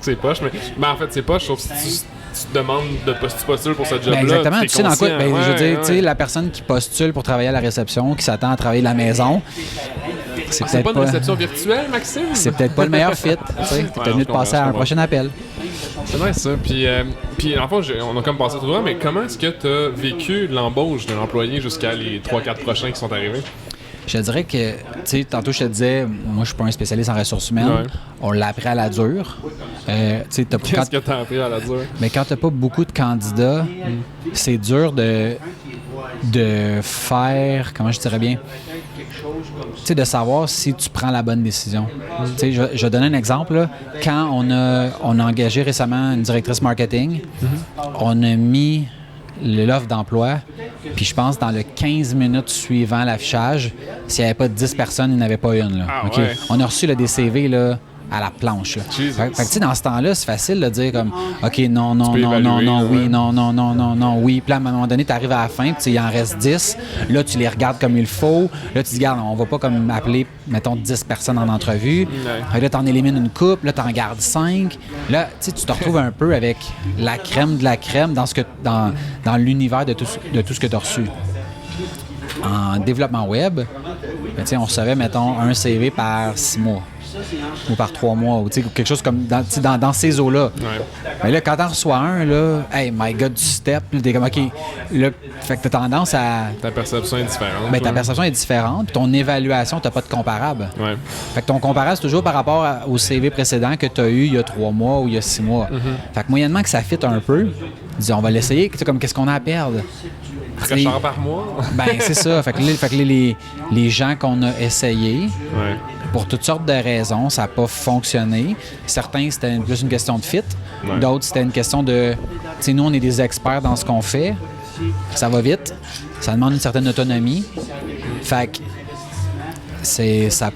C'est poche, mais en fait, c'est poche, sauf si tu te demandes de postuler pour ce job-là. Exactement. Tu sais dans quoi? Ben, je veux dire, tu sais, la personne qui postule pour travailler à la réception, qui s'attend à travailler de la maison, c'est pas une réception virtuelle, Maxime? C'est peut-être pas le meilleur fit. T'es peut-être mieux de passer à un prochain appel. C'est vrai, ça. Puis en fait, on a comme passé tout droit, mais comment est-ce que tu as vécu l'embauche d'un employé jusqu'à les 3-4 prochains qui sont arrivés? Je te dirais que, tu sais, tantôt je te disais, moi je suis pas un spécialiste en ressources humaines. On l'a appris à la dure. Qu'est-ce que tu as appris à la dure? Mais quand tu n'as pas beaucoup de candidats, c'est dur de faire, comment je dirais bien, tu sais, de savoir si tu prends la bonne décision. Tu sais, je vais donner un exemple. Là. Quand on a engagé récemment une directrice marketing, on a mis l'offre d'emploi, puis je pense dans le 15 minutes suivant l'affichage, s'il n'y avait pas 10 personnes, il n'y en avait pas une. Là. On a reçu des CV là, à la planche. Fait que tu sais, dans ce temps-là, c'est facile de dire comme OK, non, oui. Puis là, à un moment donné, tu arrives à la fin, puis il en reste 10. Là, tu les regardes comme il faut. Là, tu dis, regarde, on va pas comme appeler, mettons, 10 personnes en entrevue. Là, tu en élimines une coupe, là, tu en gardes 5. Là, tu te retrouves un peu avec la crème de la crème dans l'univers de tout ce que tu as reçu. En développement web, on recevait, mettons, un CV par 6 mois. ou par 3 mois, ou quelque chose comme dans ces eaux-là. Ouais. Mais là, quand t'en reçois un, là, hey, my God, du step, là, t'es comme, OK, là, fait que t'as tendance à... Ta perception est différente. Ben, ta perception est différente, puis ton évaluation, t'as pas de comparable. Ouais. Fait que ton comparable, c'est toujours par rapport au CV précédent que tu as eu il y a 3 mois ou il y a 6 mois. Fait que moyennement que ça fit un peu, dis, on va l'essayer, comme qu'est-ce qu'on a à perdre? Très cher par mois. Ben, c'est ça. Fait que les gens qu'on a essayés, Ouais. pour toutes sortes de raisons, ça n'a pas fonctionné. Certains, c'était plus une question de fit. Ouais. D'autres, c'était une question de... Tu sais, nous, on est des experts dans ce qu'on fait. Ça va vite. Ça demande une certaine autonomie. Fait que ça n'a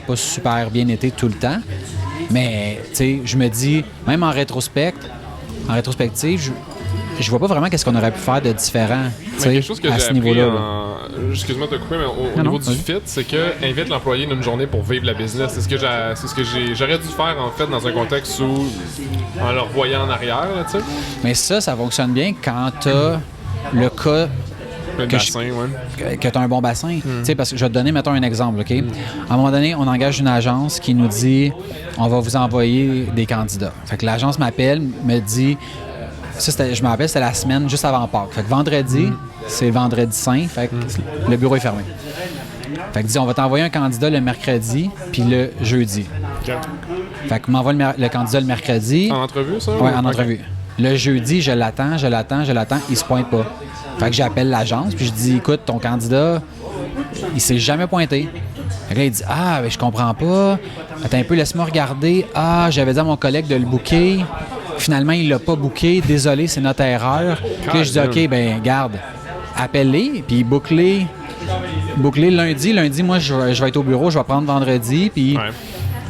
pas super bien été tout le temps. Mais, tu sais, je me dis, même en rétrospective, je vois pas vraiment qu'est-ce qu'on aurait pu faire de différent, tu sais, quelque chose que à j'ai ce appris niveau-là. Excuse-moi de te couper, mais au Non, niveau non, du vas-y. fit, c'est que invite l'employé d'une journée pour vivre la business. C'est ce que j'aurais dû faire en fait dans un contexte où en le revoyant en arrière, là, tu sais. Mais ça fonctionne bien quand t'as le cas Le que bassin, ouais. que tu as un bon bassin. Tu sais, parce que je vais te donner, mettons, un exemple, OK? À un moment donné, on engage une agence qui nous dit on va vous envoyer des candidats. Fait que l'agence m'appelle, me dit je me rappelle, c'était la semaine juste avant Pâques. Fait que vendredi, c'est le vendredi saint, fait que le bureau est fermé. Fait que dit on va t'envoyer un candidat le mercredi puis le jeudi. OK. Fait que m'envoie le candidat le mercredi. En entrevue, ça? Oui, ou- en OK. entrevue. Le jeudi, je l'attends, il se pointe pas. Fait que j'appelle l'agence, puis je dis, écoute, ton candidat, il s'est jamais pointé. Fait que là, il dit, ah, ben, je comprends pas. Attends un peu, laisse-moi regarder. Ah, j'avais dit à mon collègue de le booker. Finalement, il l'a pas booké. Désolé, c'est notre erreur. Puis là, je dis, OK, ben garde, appelle-les, puis book-les lundi. Lundi, moi, je vais être au bureau, je vais prendre vendredi, puis Ouais.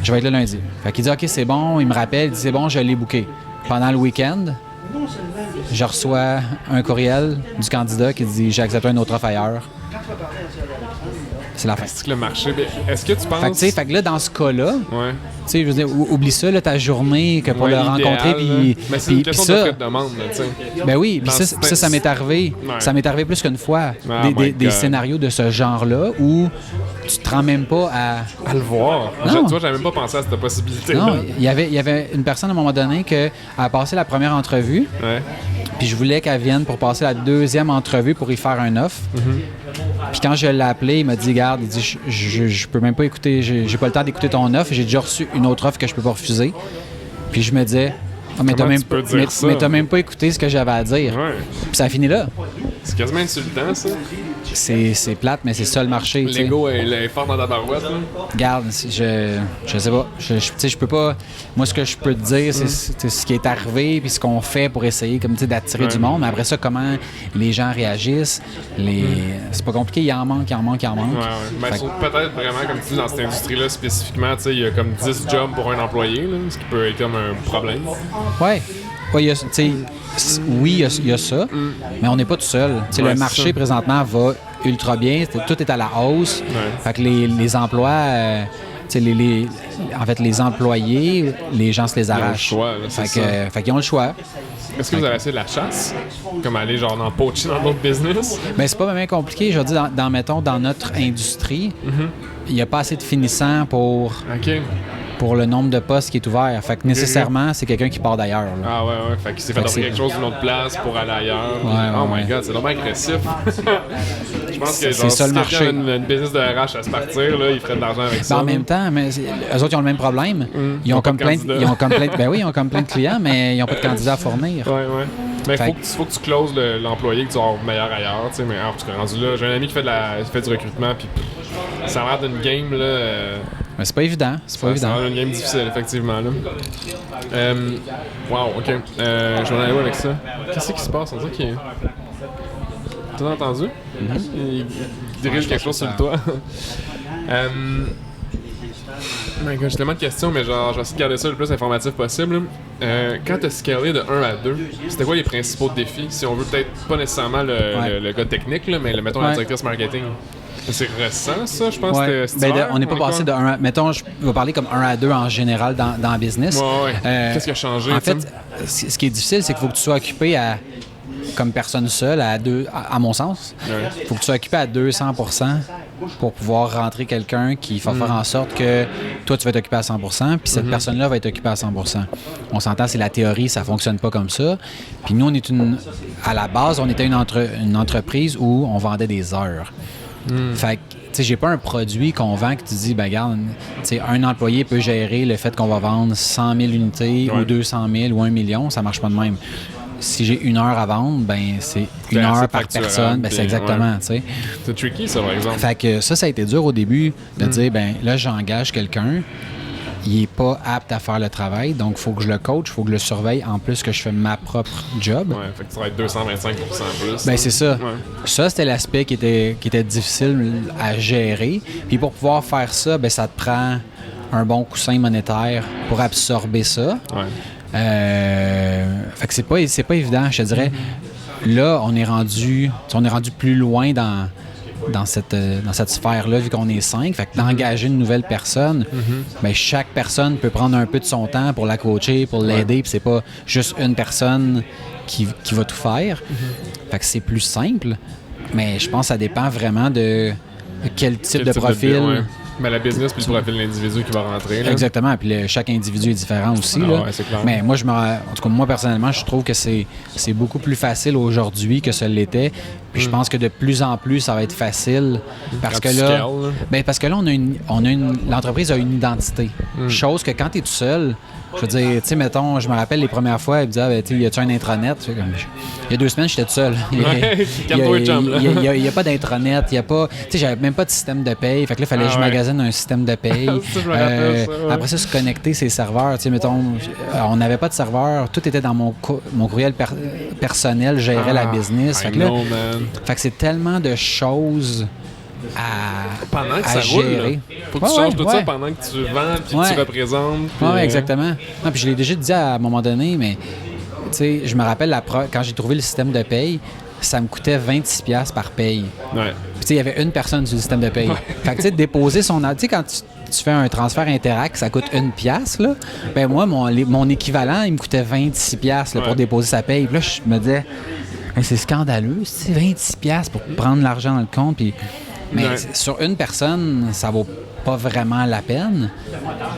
je vais être là lundi. Fait qu'il dit, OK, c'est bon. Il me rappelle, il dit, c'est bon, je l'ai booké. Pendant le week-end, je reçois un courriel du candidat qui dit, j'ai accepté un autre offre ailleurs. C'est la fin. C'est que le marché. Ben, est-ce que tu penses. Fait que, tu sais, fait que là, dans ce cas-là, Ouais. tu sais, je veux dire, oublie ça, là, ta journée, que pour Ouais, le l'idéal, rencontrer, puis... là. Mais c'est puis- une puis question de ça, frais de demande, là, tu sais. ben oui, puis Dans ça m'est arrivé. Ouais. Ça m'est arrivé plus qu'une fois. Ah, Des my God. scénarios de ce genre-là où tu te rends même pas à... À le voir. Non. Tu vois, j'avais même pas pensé à cette possibilité-là. Non, il y avait une personne à un moment donné qui a passé la première entrevue, Ouais. puis je voulais qu'elle vienne pour passer la deuxième entrevue pour y faire un offre. Puis quand je l'ai appelé, il m'a dit, garde, il dit, je peux même pas écouter, j'ai pas le temps d'écouter ton offre, j'ai déjà reçu une autre offre que je peux pas refuser. Puis je me disais, ah, mais t'as Comment même, tu peux dire ça? mais t'as même pas écouté ce que j'avais à dire. Ouais. Puis ça a fini là. C'est quasiment insultant, ça. C'est plate, mais c'est ça le marché. tu sais. L'ego est fort dans ta barouette, là. Regarde, je sais pas. Tu sais, je peux pas. Moi, ce que je peux te dire, c'est ce qui est arrivé puis ce qu'on fait pour essayer comme, tu sais, d'attirer du monde. Mais après ça, comment les gens réagissent, c'est pas compliqué. Il en manque. Ouais, ouais. Mais Fait que- peut-être vraiment, comme tu dis, dans cette industrie-là spécifiquement, tu sais, il y a comme 10 jobs pour un employé, là, ce qui peut être comme un problème. Ouais. Ouais, tu sais, oui, il y a ça, mais on n'est pas tout seul. Tu sais, Ouais, le c'est marché ça. présentement va ultra bien. Tout est à la hausse. Ouais. Fait que les emplois, tu sais, en fait, les employés, les gens se les Ils ont le arrachent. choix, là, c'est ça. Fait qu'ils ont le choix. Est-ce que vous avez essayé de la chasse? Comme aller genre dans poacher dans d'autres business? Mais c'est pas vraiment compliqué. Je veux dire, mettons, dans notre industrie, il n'y a pas assez de finissants pour le nombre de postes qui est ouvert. Fait que nécessairement, c'est quelqu'un qui part d'ailleurs. Là. Ah ouais. Fait qu'il s'est fait Fait que offrir c'est- quelque chose d'une autre place pour aller ailleurs. Ouais, Oh ouais. my god, c'est vraiment agressif. Je pense que C'est genre, ça, si le quelqu'un marché. a une business de RH à se partir, là, il ferait de l'argent avec ça. Ben, en même temps, mais eux autres, ils ont le même problème. Ils ont pas comme de plein candidats. ben oui, ils ont comme plein de clients, mais ils n'ont pas de candidats à fournir. Ouais. Mais Fait faut que tu closes l'employé que tu vas avoir meilleur ailleurs, tu sais, mais en tout cas, rendu là, j'ai un ami qui fait du recrutement, puis ça a l'air d'une game, là, Mais c'est pas évident. C'est pas ça a évident. l'air d'une game difficile, effectivement, là. Wow, ok. Je vais en aller où avec ça? Qu'est-ce qui se passe? On dirait qu'il... T'as entendu? Il dirige quelque chose sur le toit. My God, j'ai tellement de questions, mais genre, je vais essayer de garder ça le plus informatif possible. Quand tu as scalé de 1 à 2, c'était quoi les principaux défis? Si on veut peut-être pas nécessairement le gars technique, là, mais mettons la Ouais. directrice marketing. C'est récent, ça, je pense. Ouais. C'était Ben, on n'est pas passé de 1 à... Mettons, je vais parler comme 1 à 2 en général dans le business. Ouais. Qu'est-ce qui a changé? En tu sais? fait, ce qui est difficile, c'est qu'il faut que tu sois occupé comme personne seule, à mon sens. Ouais. Il faut que tu sois occupé à 200% pour pouvoir rentrer quelqu'un qui va faire en sorte que toi, tu vas t'occuper à 100%, puis cette personne-là va être occupée à 100%. On s'entend, c'est la théorie, ça fonctionne pas comme ça. Puis nous, à la base, on était une entreprise où on vendait des heures. Fait que, tu sais, j'ai pas un produit qu'on vend que tu dis, ben regarde, tu sais, un employé peut gérer le fait qu'on va vendre 100 000 unités ou 200 000 ou 1 million, ça marche pas de même. Si j'ai 1 heure à vendre, ben c'est 1 heure par personne, ben c'est exactement, tu sais. C'est tricky, ça, par exemple. Fait que ça a été dur au début de dire, ben là, j'engage quelqu'un, il est pas apte à faire le travail, donc il faut que je le coach, il faut que je le surveille en plus que je fais ma propre job. Ouais, fait que tu vas être 225% plus. Ben c'est ça. Ouais. Ça, c'était l'aspect qui était difficile à gérer. Puis pour pouvoir faire ça, ben ça te prend un bon coussin monétaire pour absorber ça. Ouais. Fait que c'est pas évident, je te dirais. Là, on est rendu plus loin dans cette sphère-là, vu qu'on est 5. Fait que d'engager une nouvelle personne, ben, chaque personne peut prendre un peu de son temps pour la coacher, pour l'aider, puis c'est pas juste une personne qui va tout faire. Fait que c'est plus simple, mais je pense que ça dépend vraiment de quel type de profil. Ouais. Mais la business puis le profil de l'individu qui va rentrer. Là. Exactement. Puis chaque individu est différent aussi. Là. Ouais, c'est clair. Mais moi, en tout cas, moi, personnellement, je trouve que c'est beaucoup plus facile aujourd'hui que ce l'était. Puis je pense que de plus en plus, ça va être facile. Parce que là, parce que là, l'entreprise a une identité. Chose que quand tu es tout seul, je veux dire, tu sais, mettons, je me rappelle les premières fois, elle me disait, tu sais, y a-tu un intranet? Il y a 2 semaines, j'étais tout seul. Il n'y a pas d'intranet, il n'y a pas. Tu sais, j'avais même pas de système de paye. Fait que là, il fallait que je magasine un système de paye. Après ça, se connecter ses serveurs. Tu sais, mettons, on n'avait pas de serveur. Tout était dans mon courriel personnel, gérait la business. Fait que là, fait que c'est tellement de choses pendant que à ça gérer. Roule, faut que tu changes tout ça pendant que tu vends puis que tu représentes. Oui, exactement. Non, puis je l'ai déjà dit à un moment donné, mais tu sais, je me rappelle quand j'ai trouvé le système de paye, ça me coûtait 26$ par paye. Ouais. Puis tu sais, il y avait une personne sur le système de paye. Fait que tu sais, déposer son... Tu sais, quand tu fais un transfert Interac, ça coûte 1$, là. Ben moi, mon équivalent, il me coûtait 26$ pour déposer sa paye. Puis là, je me disais, c'est scandaleux, c'est 26$ pour prendre l'argent dans le compte, puis... Mais sur une personne, ça vaut pas vraiment la peine.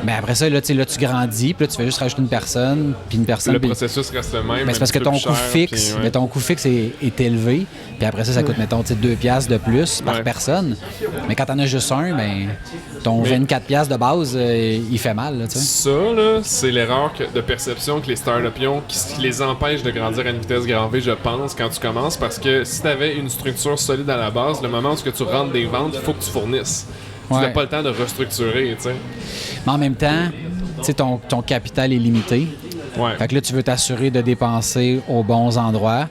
Mais après ça, là, tu grandis, puis là, tu fais juste rajouter une personne, puis une personne... Le processus reste le même. Mais c'est parce que ton coût fixe, ton coût fixe est élevé, puis après ça coûte, mettons, 2$ de plus par personne. Mais quand t'en as juste un, ben ton 24$ de base, il fait mal, là, tu sais. Ça, là, c'est l'erreur de perception que les startups ont qui les empêche de grandir à une vitesse grand V, je pense, quand tu commences, parce que si t'avais une structure solide à la base, le moment où tu rentres des ventes, il faut que tu fournisses. Tu n'as pas le temps de restructurer, tu sais. Mais en même temps, tu sais, ton capital est limité. Ouais. Fait que là, tu veux t'assurer de dépenser aux bons endroits.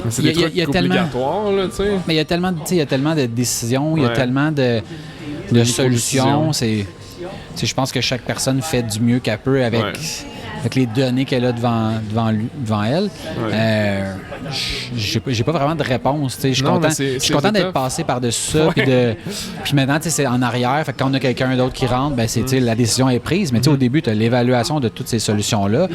C'est des trucs obligatoires, là, tu sais. Mais il y a tellement de décisions, il y a tellement de solutions. Je pense que chaque personne fait du mieux qu'elle peut avec les données qu'elle a devant elle. J'ai pas vraiment de réponse. Je suis content d'être passé par-dessus ça. Puis maintenant, c'est en arrière. Fait que quand on a quelqu'un d'autre qui rentre, ben, la décision est prise. Mais au début, tu as l'évaluation de toutes ces solutions-là.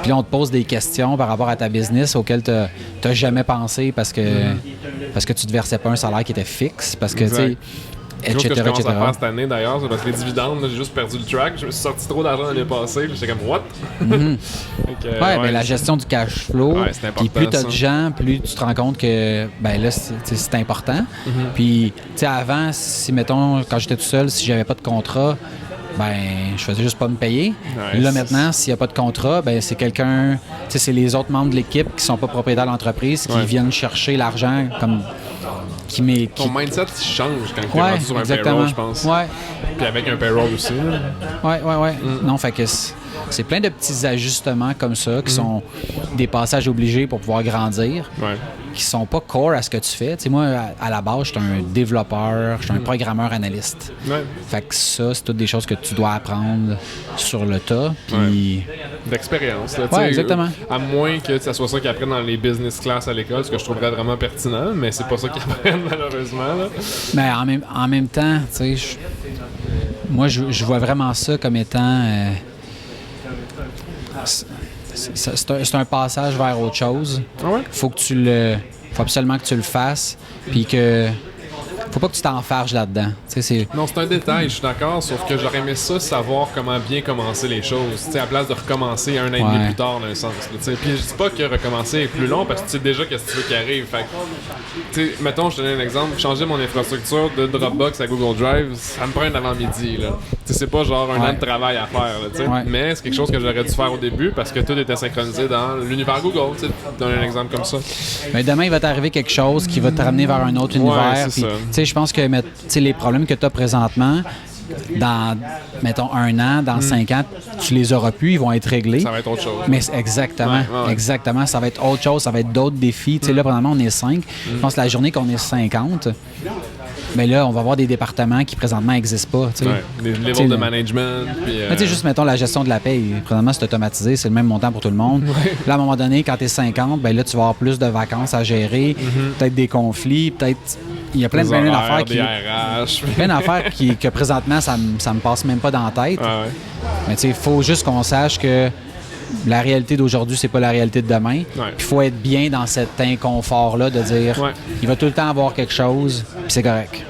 Puis là, on te pose des questions par rapport à ta business auxquelles tu n'as jamais pensé parce que tu ne te versais pas un salaire qui était fixe. Parce que, chose que je commence à faire cette année d'ailleurs, c'est parce que les dividendes, j'ai juste perdu le track. Je me suis sorti trop d'argent l'année passée. J'étais comme, what? Mais la gestion du cash flow. C'est important. Puis plus tu as de gens, plus tu te rends compte que ben là, c'est important. Puis, tu sais, avant, mettons, quand j'étais tout seul, si j'avais pas de contrat, ben je faisais juste pas me payer. Là, maintenant, s'il n'y a pas de contrat, ben c'est quelqu'un, c'est les autres membres de l'équipe qui sont pas propriétaires de l'entreprise qui viennent chercher l'argent comme. Ton mindset change quand tu es rendu sur un payroll, je pense. Puis avec un payroll aussi. Non, fait que c'est plein de petits ajustements comme ça qui sont des passages obligés pour pouvoir grandir, qui sont pas core à ce que tu fais. T'sais, moi, à la base, je suis un développeur, je suis un programmeur analyste. Fait que ça, c'est toutes des choses que tu dois apprendre sur le tas. Puis... D'expérience. Exactement. À moins que ça soit ça qu'ils apprennent dans les business class à l'école, ce que je trouverais vraiment pertinent, mais c'est pas ça qu'ils apprennent malheureusement. Là. Mais en même temps, tu sais, moi, je vois vraiment ça comme étant... c'est un passage vers autre chose. Faut absolument que tu le fasses, puis que faut pas que tu t'enfarges là-dedans. Non, c'est un détail, je suis d'accord, sauf que j'aurais aimé ça, savoir comment bien commencer les choses. T'sais, à la place de recommencer un an et demi plus tard, dans un sens. Puis je dis pas que recommencer est plus long parce que tu sais déjà qu'est-ce que tu veux qu'il arrive. Fait que, mettons, je te donne un exemple, changer mon infrastructure de Dropbox à Google Drive, ça me prend un avant-midi. C'est pas genre un an de travail à faire, mais c'est quelque chose que j'aurais dû faire au début parce que tout était synchronisé dans l'univers Google. Je donne un exemple comme ça. Mais demain, il va t'arriver quelque chose qui va te ramener vers un autre univers. Je pense que les problèmes que tu as présentement, dans, mettons, 1 an, dans 5 ans, tu les auras plus, ils vont être réglés. Ça va être autre chose. Mais exactement, exactement. Ça va être autre chose, ça va être d'autres défis. Là, probablement, on est 5. Je pense que la journée qu'on est 50, mais là, on va avoir des départements qui présentement n'existent pas. Des levels de management. Puis, juste, mettons, la gestion de la paye. Présentement, c'est automatisé, c'est le même montant pour tout le monde. Là, à un moment donné, quand tu es 50, ben là, tu vas avoir plus de vacances à gérer, peut-être des conflits, peut-être. Il y a plein d'affaires qui. Plein d'affaires que présentement, ça me passe même pas dans la tête. Mais il faut juste qu'on sache que la réalité d'aujourd'hui, c'est pas la réalité de demain. Il faut être bien dans cet inconfort-là de dire il va tout le temps avoir quelque chose, puis c'est correct.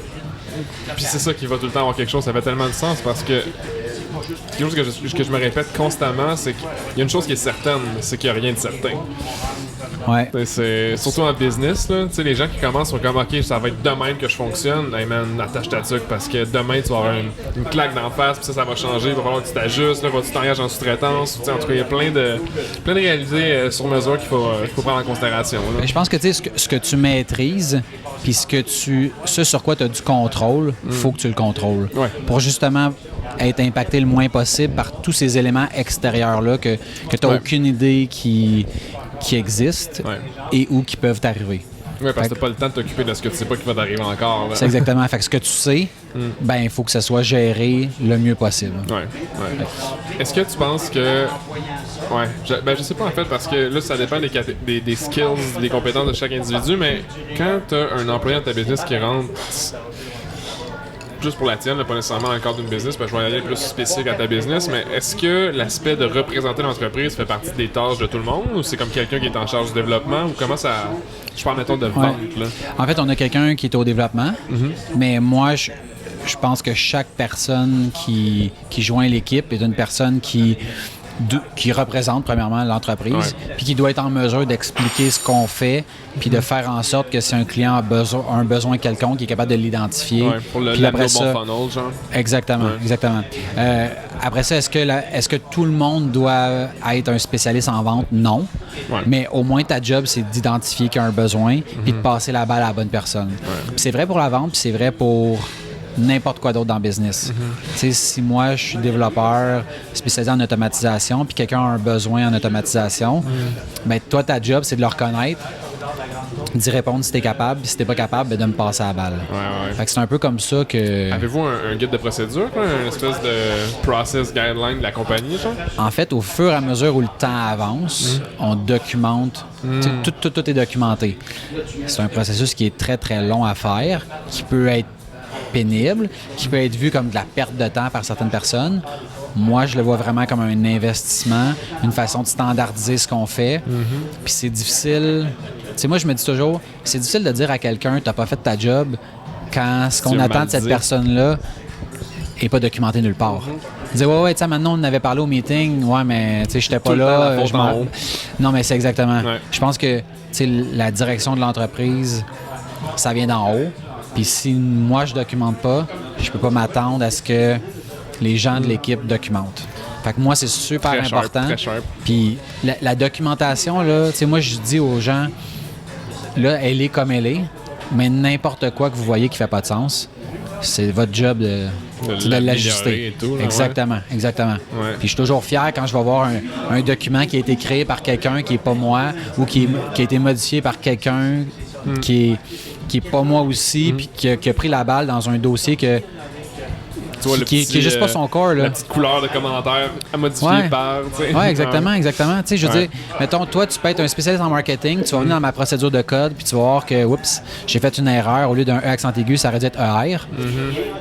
Puis c'est ça qui va tout le temps avoir quelque chose, ça fait tellement de sens parce que quelque chose que je me répète constamment, c'est qu'il y a une chose qui est certaine, c'est qu'il n'y a rien de certain. C'est surtout en business, là, les gens qui commencent sont comme OK, ça va être demain que je fonctionne. Hey man, attache ta tuque parce que demain tu vas avoir une claque d'en face, puis ça va changer, il va falloir que tu t'ajustes, là, tu t'engages en sous-traitance. En tout cas, il y a plein de réalités sur mesure qu'il faut prendre en considération. Je pense que ce que tu maîtrises, puis ce sur quoi tu as du contrôle, il faut que tu le contrôles. Pour justement être impacté le moins possible par tous ces éléments extérieurs-là que tu n'as aucune idée qui existent et ou qui peuvent t'arriver. Oui, parce que t'as pas le temps de t'occuper de ce que tu sais pas qui va t'arriver encore. C'est exactement. Fait que ce que tu sais, ben il faut que ça soit géré le mieux possible. Est-ce que tu penses que... je sais pas en fait, parce que là, ça dépend des skills, des compétences de chaque individu, mais quand t'as un employé dans ta business qui rentre... juste pour la tienne, pas nécessairement dans le cadre d'une business, parce que je vais aller plus spécifique à ta business, mais est-ce que l'aspect de représenter l'entreprise fait partie des tâches de tout le monde ou c'est comme quelqu'un qui est en charge du développement ou comment ça... Je parle, mettons, de vente, là. En fait, on a quelqu'un qui est au développement, mais moi, je pense que chaque personne qui joint l'équipe est une personne qui représente premièrement l'entreprise, puis qui doit être en mesure d'expliquer ce qu'on fait, puis de faire en sorte que si un client a un besoin quelconque, il est capable de l'identifier. Pour le puis après ça, bon funnel, genre. Exactement. Après ça, est-ce que tout le monde doit être un spécialiste en vente? Non. Mais au moins, ta job, c'est d'identifier qu'il y a un besoin, puis de passer la balle à la bonne personne. Puis c'est vrai pour la vente, puis c'est vrai pour n'importe quoi d'autre dans le business. Si moi, je suis développeur spécialisé en automatisation, puis quelqu'un a un besoin en automatisation, ben toi, ta job, c'est de le reconnaître, d'y répondre si t'es capable, puis si t'es pas capable, ben de me passer à la balle. Fait que c'est un peu comme ça que... Avez-vous un guide de procédure, une espèce de process guideline de la compagnie, genre? En fait, au fur et à mesure où le temps avance, on documente. Tout est documenté. C'est un processus qui est très, très long à faire, qui peut être pénible, qui peut être vu comme de la perte de temps par certaines personnes. Moi, je le vois vraiment comme un investissement, une façon de standardiser ce qu'on fait. Puis c'est difficile. Moi, je me dis toujours, c'est difficile de dire à quelqu'un, t'as pas fait ta job, quand ce qu'on attend de cette personne-là n'est pas documenté nulle part. Dire, tu sais, maintenant, on en avait parlé au meeting, mais, tu sais, j'étais pas là. Non, mais c'est exactement. Je pense que, tu sais, la direction de l'entreprise, ça vient d'en haut. Puis si moi, je documente pas, je peux pas m'attendre à ce que les gens de l'équipe documentent. Fait que moi, c'est super important. Très sharp. Puis la documentation, là, tu sais, moi, je dis aux gens, là, elle est comme elle est, mais n'importe quoi que vous voyez qui fait pas de sens, c'est votre job de l'ajuster. Et tout, là, exactement. Puis je suis toujours fier quand je vais voir un document qui a été créé par quelqu'un qui est pas moi ou qui a été modifié par quelqu'un qui est pas moi aussi, puis qui a pris la balle dans un dossier qui est juste pas son corps. Là. La petite couleur de commentaire à modifier par... Oui, exactement. Tu sais, je veux dire, mettons, toi, tu peux être un spécialiste en marketing, tu vas venir dans ma procédure de code, puis tu vas voir que, oups, j'ai fait une erreur, au lieu d'un E accent aigu, ça aurait dû être ER.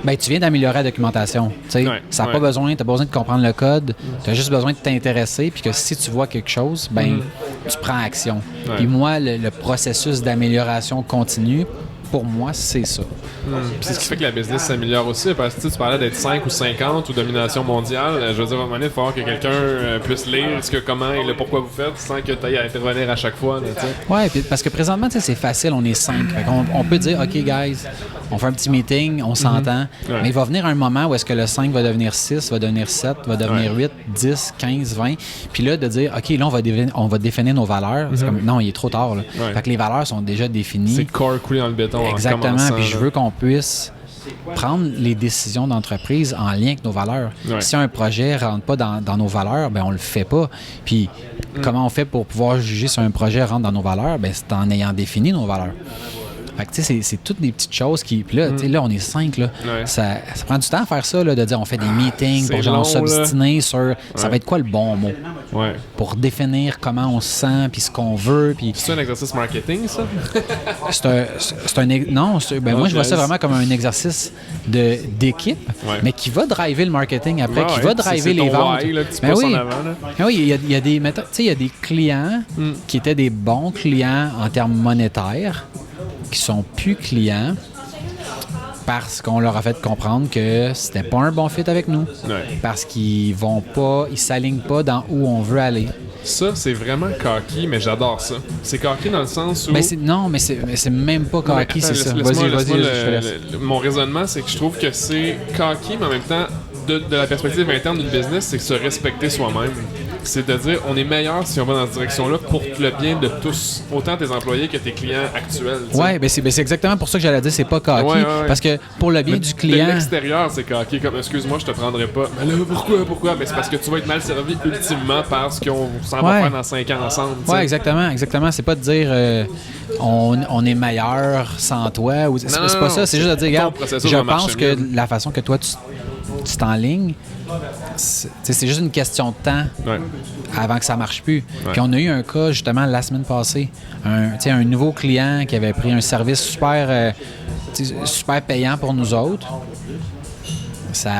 Ben, tu viens d'améliorer la documentation. Tu sais, ça n'a pas besoin, tu n'as pas besoin de comprendre le code, tu as juste besoin de t'intéresser, puis que si tu vois quelque chose, ben, tu prends action. Puis moi, le processus d'amélioration continue, pour moi, c'est ça. Puis c'est ce qui fait que la business s'améliore aussi, parce que tu parlais d'être 5 ou 50 ou domination mondiale. Je veux dire, à un moment donné, il faut que quelqu'un puisse lire comment et le pourquoi vous faites sans que tu ailles à intervenir à chaque fois. Oui, parce que présentement, c'est facile, on est 5. On peut dire, OK, guys, on fait un petit meeting, on s'entend, mais il va venir un moment où est-ce que le 5 va devenir 6, va devenir 7, va devenir 8, 10, 15, 20. Puis là, de dire, OK, là, on va définir nos valeurs. C'est comme, non, il est trop tard. Là. Fait que les valeurs sont déjà définies. C'est core coulé dans le béton. Exactement. Puis je veux qu'on puisse prendre les décisions d'entreprise en lien avec nos valeurs. Si un projet ne rentre pas dans nos valeurs, ben on le fait pas. Puis comment on fait pour pouvoir juger si un projet rentre dans nos valeurs? Ben c'est en ayant défini nos valeurs. Fait que, tu sais, c'est toutes des petites choses qui... Puis là, tu sais, là, on est 5, là. Ça prend du temps à faire ça, là, de dire on fait des meetings pour genre s'obstiner sur... Ça va être quoi le bon mot? Pour définir comment on se sent, puis ce qu'on veut, puis... C'est un exercice marketing, ça? Non, moi, je vois ça vraiment comme un exercice d'équipe, mais qui va driver le marketing après, qui va driver les ventes. Oui, il y a des méthodes... Tu sais, il y a des clients qui étaient des bons clients en termes monétaires, qui sont plus clients parce qu'on leur a fait comprendre que c'était pas un bon fit avec nous. Parce qu'ils s'alignent pas dans où on veut aller. Ça, c'est vraiment cocky, mais j'adore ça. C'est cocky dans le sens où... Mais c'est même pas cocky, c'est ça. Vas-y, mon raisonnement, c'est que je trouve que c'est cocky, mais en même temps, de la perspective interne d'une business, c'est se respecter soi-même. C'est de dire, on est meilleur si on va dans cette direction-là pour le bien de tous, autant tes employés que tes clients actuels. Oui, ben c'est exactement pour ça que j'allais dire, c'est pas cocky. Parce que pour le bien du client... De l'extérieur, c'est cocky, comme excuse-moi, je te prendrai pas. Mais là, pourquoi? Ben, c'est parce que tu vas être mal servi ultimement parce qu'on s'en va faire dans 5 ans ensemble. Oui, exactement. C'est pas de dire on est meilleur sans toi. C'est pas ça, c'est juste de dire, regarde, je pense que la façon que toi tu t'enlignes, c'est juste une question de temps avant que ça marche plus. Puis on a eu un cas justement la semaine passée, un nouveau client qui avait pris un service super payant pour nous autres. Ça,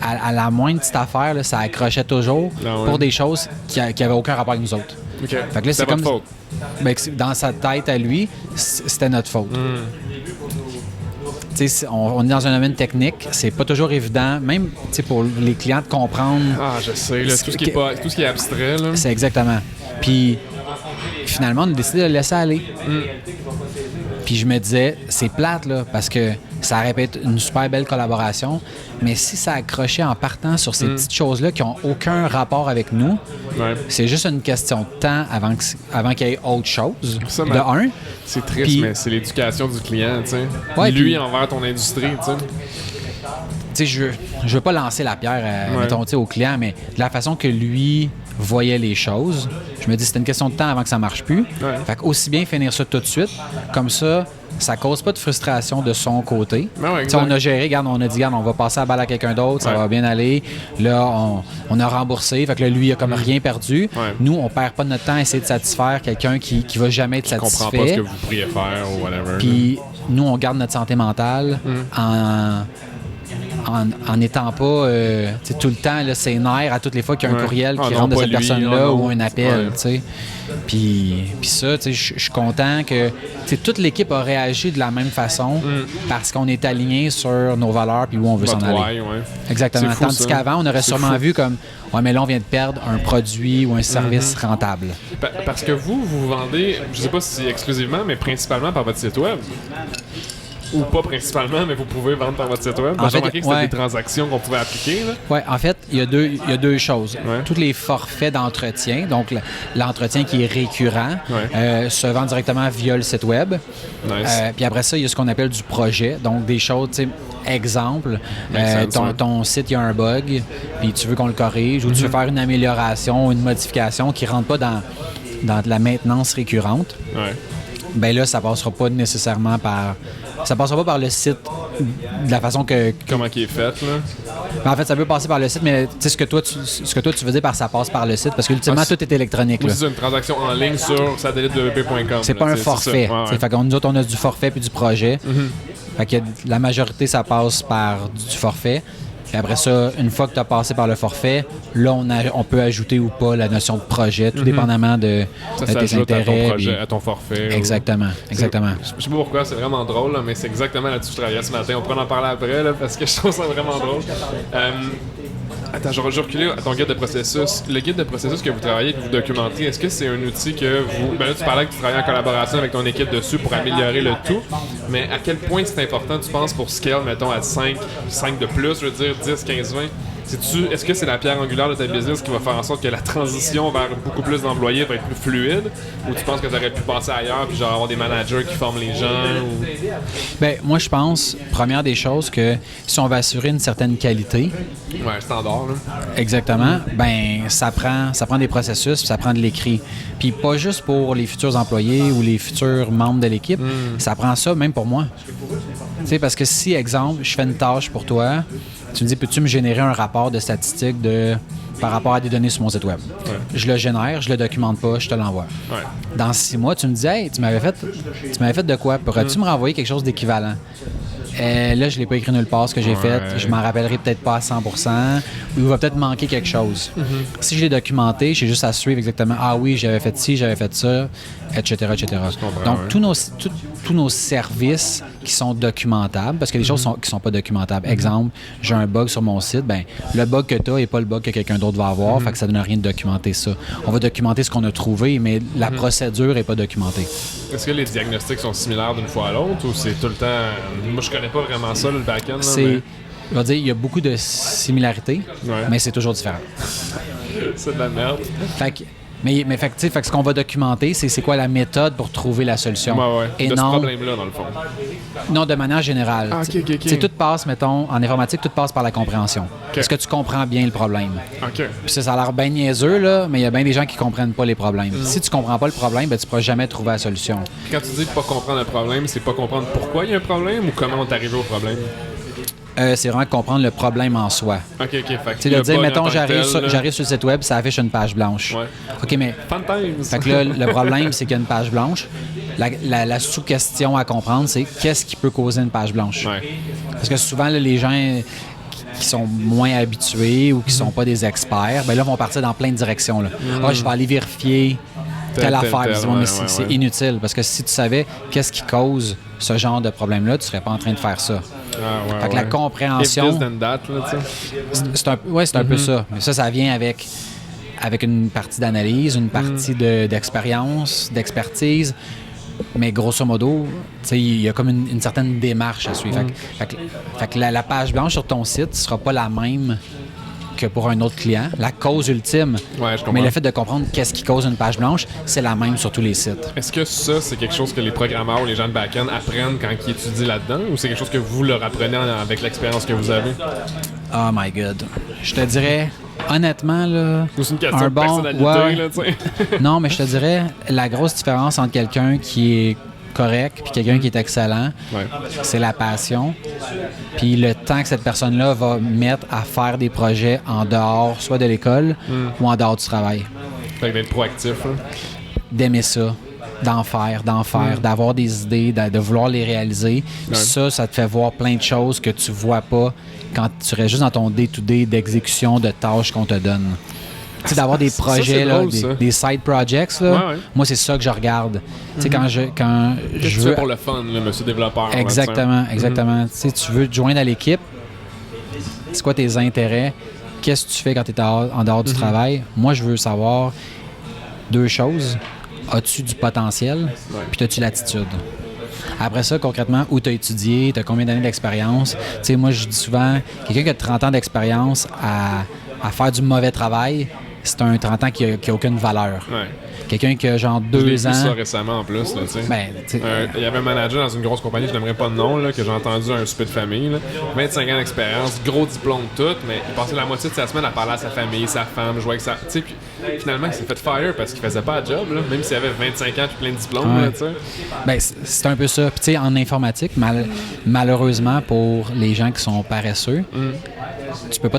à la moindre petite affaire, là, ça accrochait toujours pour des choses qui n'avaient aucun rapport avec nous autres. Fait que là, c'est comme faute. Dans sa tête à lui, c'était notre faute. On est dans un domaine technique, c'est pas toujours évident, même pour les clients de comprendre. Ah, je sais, là, tout ce qui est abstrait. Là. C'est exactement. Puis finalement, on a décidé de le laisser aller. Puis je me disais, c'est plate, là, parce que ça aurait pu être une super belle collaboration, mais si ça accrochait en partant sur ces petites choses-là qui n'ont aucun rapport avec nous, c'est juste une question de temps avant qu'il y ait autre chose. Ça, c'est triste, mais c'est l'éducation du client, tu sais. Lui envers ton industrie, tu sais. Tu sais, je veux pas lancer la pierre mettons, au client, mais de la façon que lui voyait les choses, je me dis c'était une question de temps avant que ça marche plus. Fait qu'aussi bien finir ça tout de suite, comme ça cause pas de frustration de son côté. On a géré, on a dit, on va passer la balle à quelqu'un d'autre, ça va bien aller. Là, on a remboursé, fait que là, lui, il a comme rien perdu. Nous, on perd pas notre temps à essayer de satisfaire quelqu'un qui va jamais être satisfait. Comprend pas ce que vous pourriez faire ou whatever. Puis nous, on garde notre santé mentale en n'étant pas tout le temps là, c'est nerfs à toutes les fois qu'il y a un courriel qui rentre de cette personne-là ou un appel. Puis ça, je suis content que toute l'équipe a réagi de la même façon parce qu'on est aligné sur nos valeurs puis où on veut s'en aller. Exactement. Fou, tandis qu'avant, on aurait sûrement vu comme mais là, on vient de perdre un produit ou un service rentable. Parce que vous vendez, je sais pas si exclusivement, mais principalement par votre site web. Ou pas principalement, mais vous pouvez vendre par votre site web. J'ai remarqué que c'était des transactions qu'on pouvait appliquer. Oui, en fait, il y a deux choses. Tous les forfaits d'entretien, donc l'entretien qui est récurrent, se vend directement via le site web. Puis après ça, il y a ce qu'on appelle du projet, donc des choses, exemple, ton site, il y a un bug, puis tu veux qu'on le corrige, ou tu veux faire une amélioration, une modification qui ne rentre pas dans de la maintenance récurrente. Ben là, ça passera pas nécessairement par... Ça passera pas par le site de la façon que... Comment qui est fait, là? Ben, en fait, ça peut passer par le site, mais ce que toi, tu veux dire par ça passe par le site, parce qu'ultimement, tout est électronique. Là. C'est une transaction en ligne sur satellitewp.com. C'est pas un forfait. Fait que nous autres, on a du forfait puis du projet. Fait que la majorité, ça passe par du forfait. Puis après ça, une fois que tu as passé par le forfait, là, on peut ajouter ou pas la notion de projet, tout dépendamment de tes s'ajoute intérêts. À ton projet, à ton forfait. Exactement. Je sais pas pourquoi, c'est vraiment drôle, là, mais c'est exactement là-dessus que je travaillais ce matin. On pourra en parler après, là, parce que je trouve ça vraiment drôle. Attends, je vais reculer à ton guide de processus. Le guide de processus que vous travaillez, que vous documentez, est-ce que c'est un outil que vous... Ben là, tu parlais que tu travailles en collaboration avec ton équipe dessus pour améliorer le tout, mais à quel point c'est important, tu penses, pour scale, mettons, à 5 de plus, je veux dire 10, 15, 20? Est-ce que c'est la pierre angulaire de ta business qui va faire en sorte que la transition vers beaucoup plus d'employés va être plus fluide? Ou tu penses que tu aurais pu passer ailleurs puis genre avoir des managers qui forment les gens? Ou... Ben, moi, je pense, première des choses, que si on veut assurer une certaine qualité... Ouais, standard, là. Exactement. Ben, ça prend des processus, puis ça prend de l'écrit. Puis pas juste pour les futurs employés ou les futurs membres de l'équipe, ça prend ça même pour moi. Tu sais, parce que si, exemple, je fais une tâche pour toi, tu me dis, peux-tu me générer un rapport de statistiques par rapport à des données sur mon site web? Ouais. Je le génère, je le documente pas, je te l'envoie. Ouais. Dans 6 mois, tu me dis, hey, tu m'avais fait de quoi? Pourrais-tu me renvoyer quelque chose d'équivalent? Là, je ne l'ai pas écrit nulle part ce que j'ai fait. Je m'en rappellerai peut-être pas à 100%. Ou il va peut-être manquer quelque chose. Si je l'ai documenté, j'ai juste à suivre exactement. Ah oui, j'avais fait ci, j'avais fait ça, etc. etc. Donc, tous nos services qui sont documentables, parce que les choses qui ne sont pas documentables. Exemple, j'ai un bug sur mon site, ben le bug que tu as n'est pas le bug que quelqu'un d'autre va avoir, fait que ça ne donne rien de documenter ça. On va documenter ce qu'on a trouvé, mais la procédure n'est pas documentée. Est-ce que les diagnostics sont similaires d'une fois à l'autre ou c'est tout le temps... Moi, je connais pas vraiment ça, le back-end. Je vais dire, il y a beaucoup de similarités, mais c'est toujours différent. C'est de la merde. Fait que ce qu'on va documenter, c'est quoi la méthode pour trouver la solution. Et de ce problème-là, dans le fond. Non, de manière générale. Ah, OK. Tout passe, mettons, en informatique, tout passe par la compréhension. Est-ce que tu comprends bien le problème? OK. Puis ça a l'air bien niaiseux, là, mais il y a bien des gens qui comprennent pas les problèmes. Si tu comprends pas le problème, ben, tu pourras jamais trouver la solution. Quand tu dis pas comprendre le problème, c'est pas comprendre pourquoi il y a un problème ou comment on est arrivé au problème? C'est vraiment comprendre le problème en soi. OK. Tu sais, de dire, mettons, j'arrive sur le site web, ça affiche une page blanche. Ouais. OK, mais... Fait que là, le problème, c'est qu'il y a une page blanche. La sous-question à comprendre, c'est qu'est-ce qui peut causer une page blanche? Ouais. Parce que souvent, là, les gens qui sont moins habitués ou qui sont pas des experts, ben là, vont partir dans plein de directions. Là. Je vais aller vérifier telle affaire. C'est inutile, parce que si tu savais qu'est-ce qui cause ce genre de problème-là, tu serais pas en train de faire ça. Fait que la compréhension... C'est un peu ça. Mais ça vient avec une partie d'analyse, une partie d'expérience, d'expertise. Mais grosso modo, il y a comme une certaine démarche à suivre. Fait que la page blanche sur ton site ne sera pas la même que pour un autre client. La cause ultime, mais le fait de comprendre qu'est-ce qui cause une page blanche, c'est la même sur tous les sites. Est-ce que ça, c'est quelque chose que les programmeurs ou les gens de back-end apprennent quand ils étudient là-dedans, ou c'est quelque chose que vous leur apprenez avec l'expérience que vous avez? Oh my God. Je te dirais, honnêtement, là... Ou c'est une question de personnalité, là, tu sais. Non, mais je te dirais, la grosse différence entre quelqu'un qui est correct puis quelqu'un qui est excellent, c'est la passion puis le temps que cette personne-là va mettre à faire des projets en dehors, soit de l'école ou en dehors du travail. Fait que d'être proactif. D'aimer ça, d'en faire, d'avoir des idées, de vouloir les réaliser. Ça te fait voir plein de choses que tu vois pas quand tu restes juste dans ton day-to-day d'exécution de tâches qu'on te donne. Tu sais, d'avoir des projets, drôle, des side projects, là, moi, c'est ça que je regarde. Tu sais, quand je tu fais pour le fun, là, monsieur développeur. Exactement. Tu sais, tu veux te joindre à l'équipe. C'est quoi tes intérêts? Qu'est-ce que tu fais quand tu es en dehors du travail? Moi, je veux savoir 2 choses. As-tu du potentiel? Puis as-tu l'attitude? Après ça, concrètement, où tu as étudié, tu as combien d'années d'expérience? Tu sais, moi, je dis souvent, quelqu'un qui a 30 ans d'expérience à faire du mauvais travail, c'est un 30 ans qui a aucune valeur. Quelqu'un qui a genre 2 ans... J'ai vu ça récemment en plus. Là, il y avait un manager dans une grosse compagnie, je n'aimerais pas de nom, là, que j'ai entendu à un souper de famille. Là, 25 ans d'expérience, gros diplôme tout, mais il passait la moitié de sa semaine à parler à sa famille, sa femme, jouer avec sa... Puis finalement, il s'est fait fire parce qu'il faisait pas de job, là, même s'il avait 25 ans et plein de diplômes. Là, ben, c'est un peu ça. Puis tu sais, en informatique, malheureusement, pour les gens qui sont paresseux, tu peux pas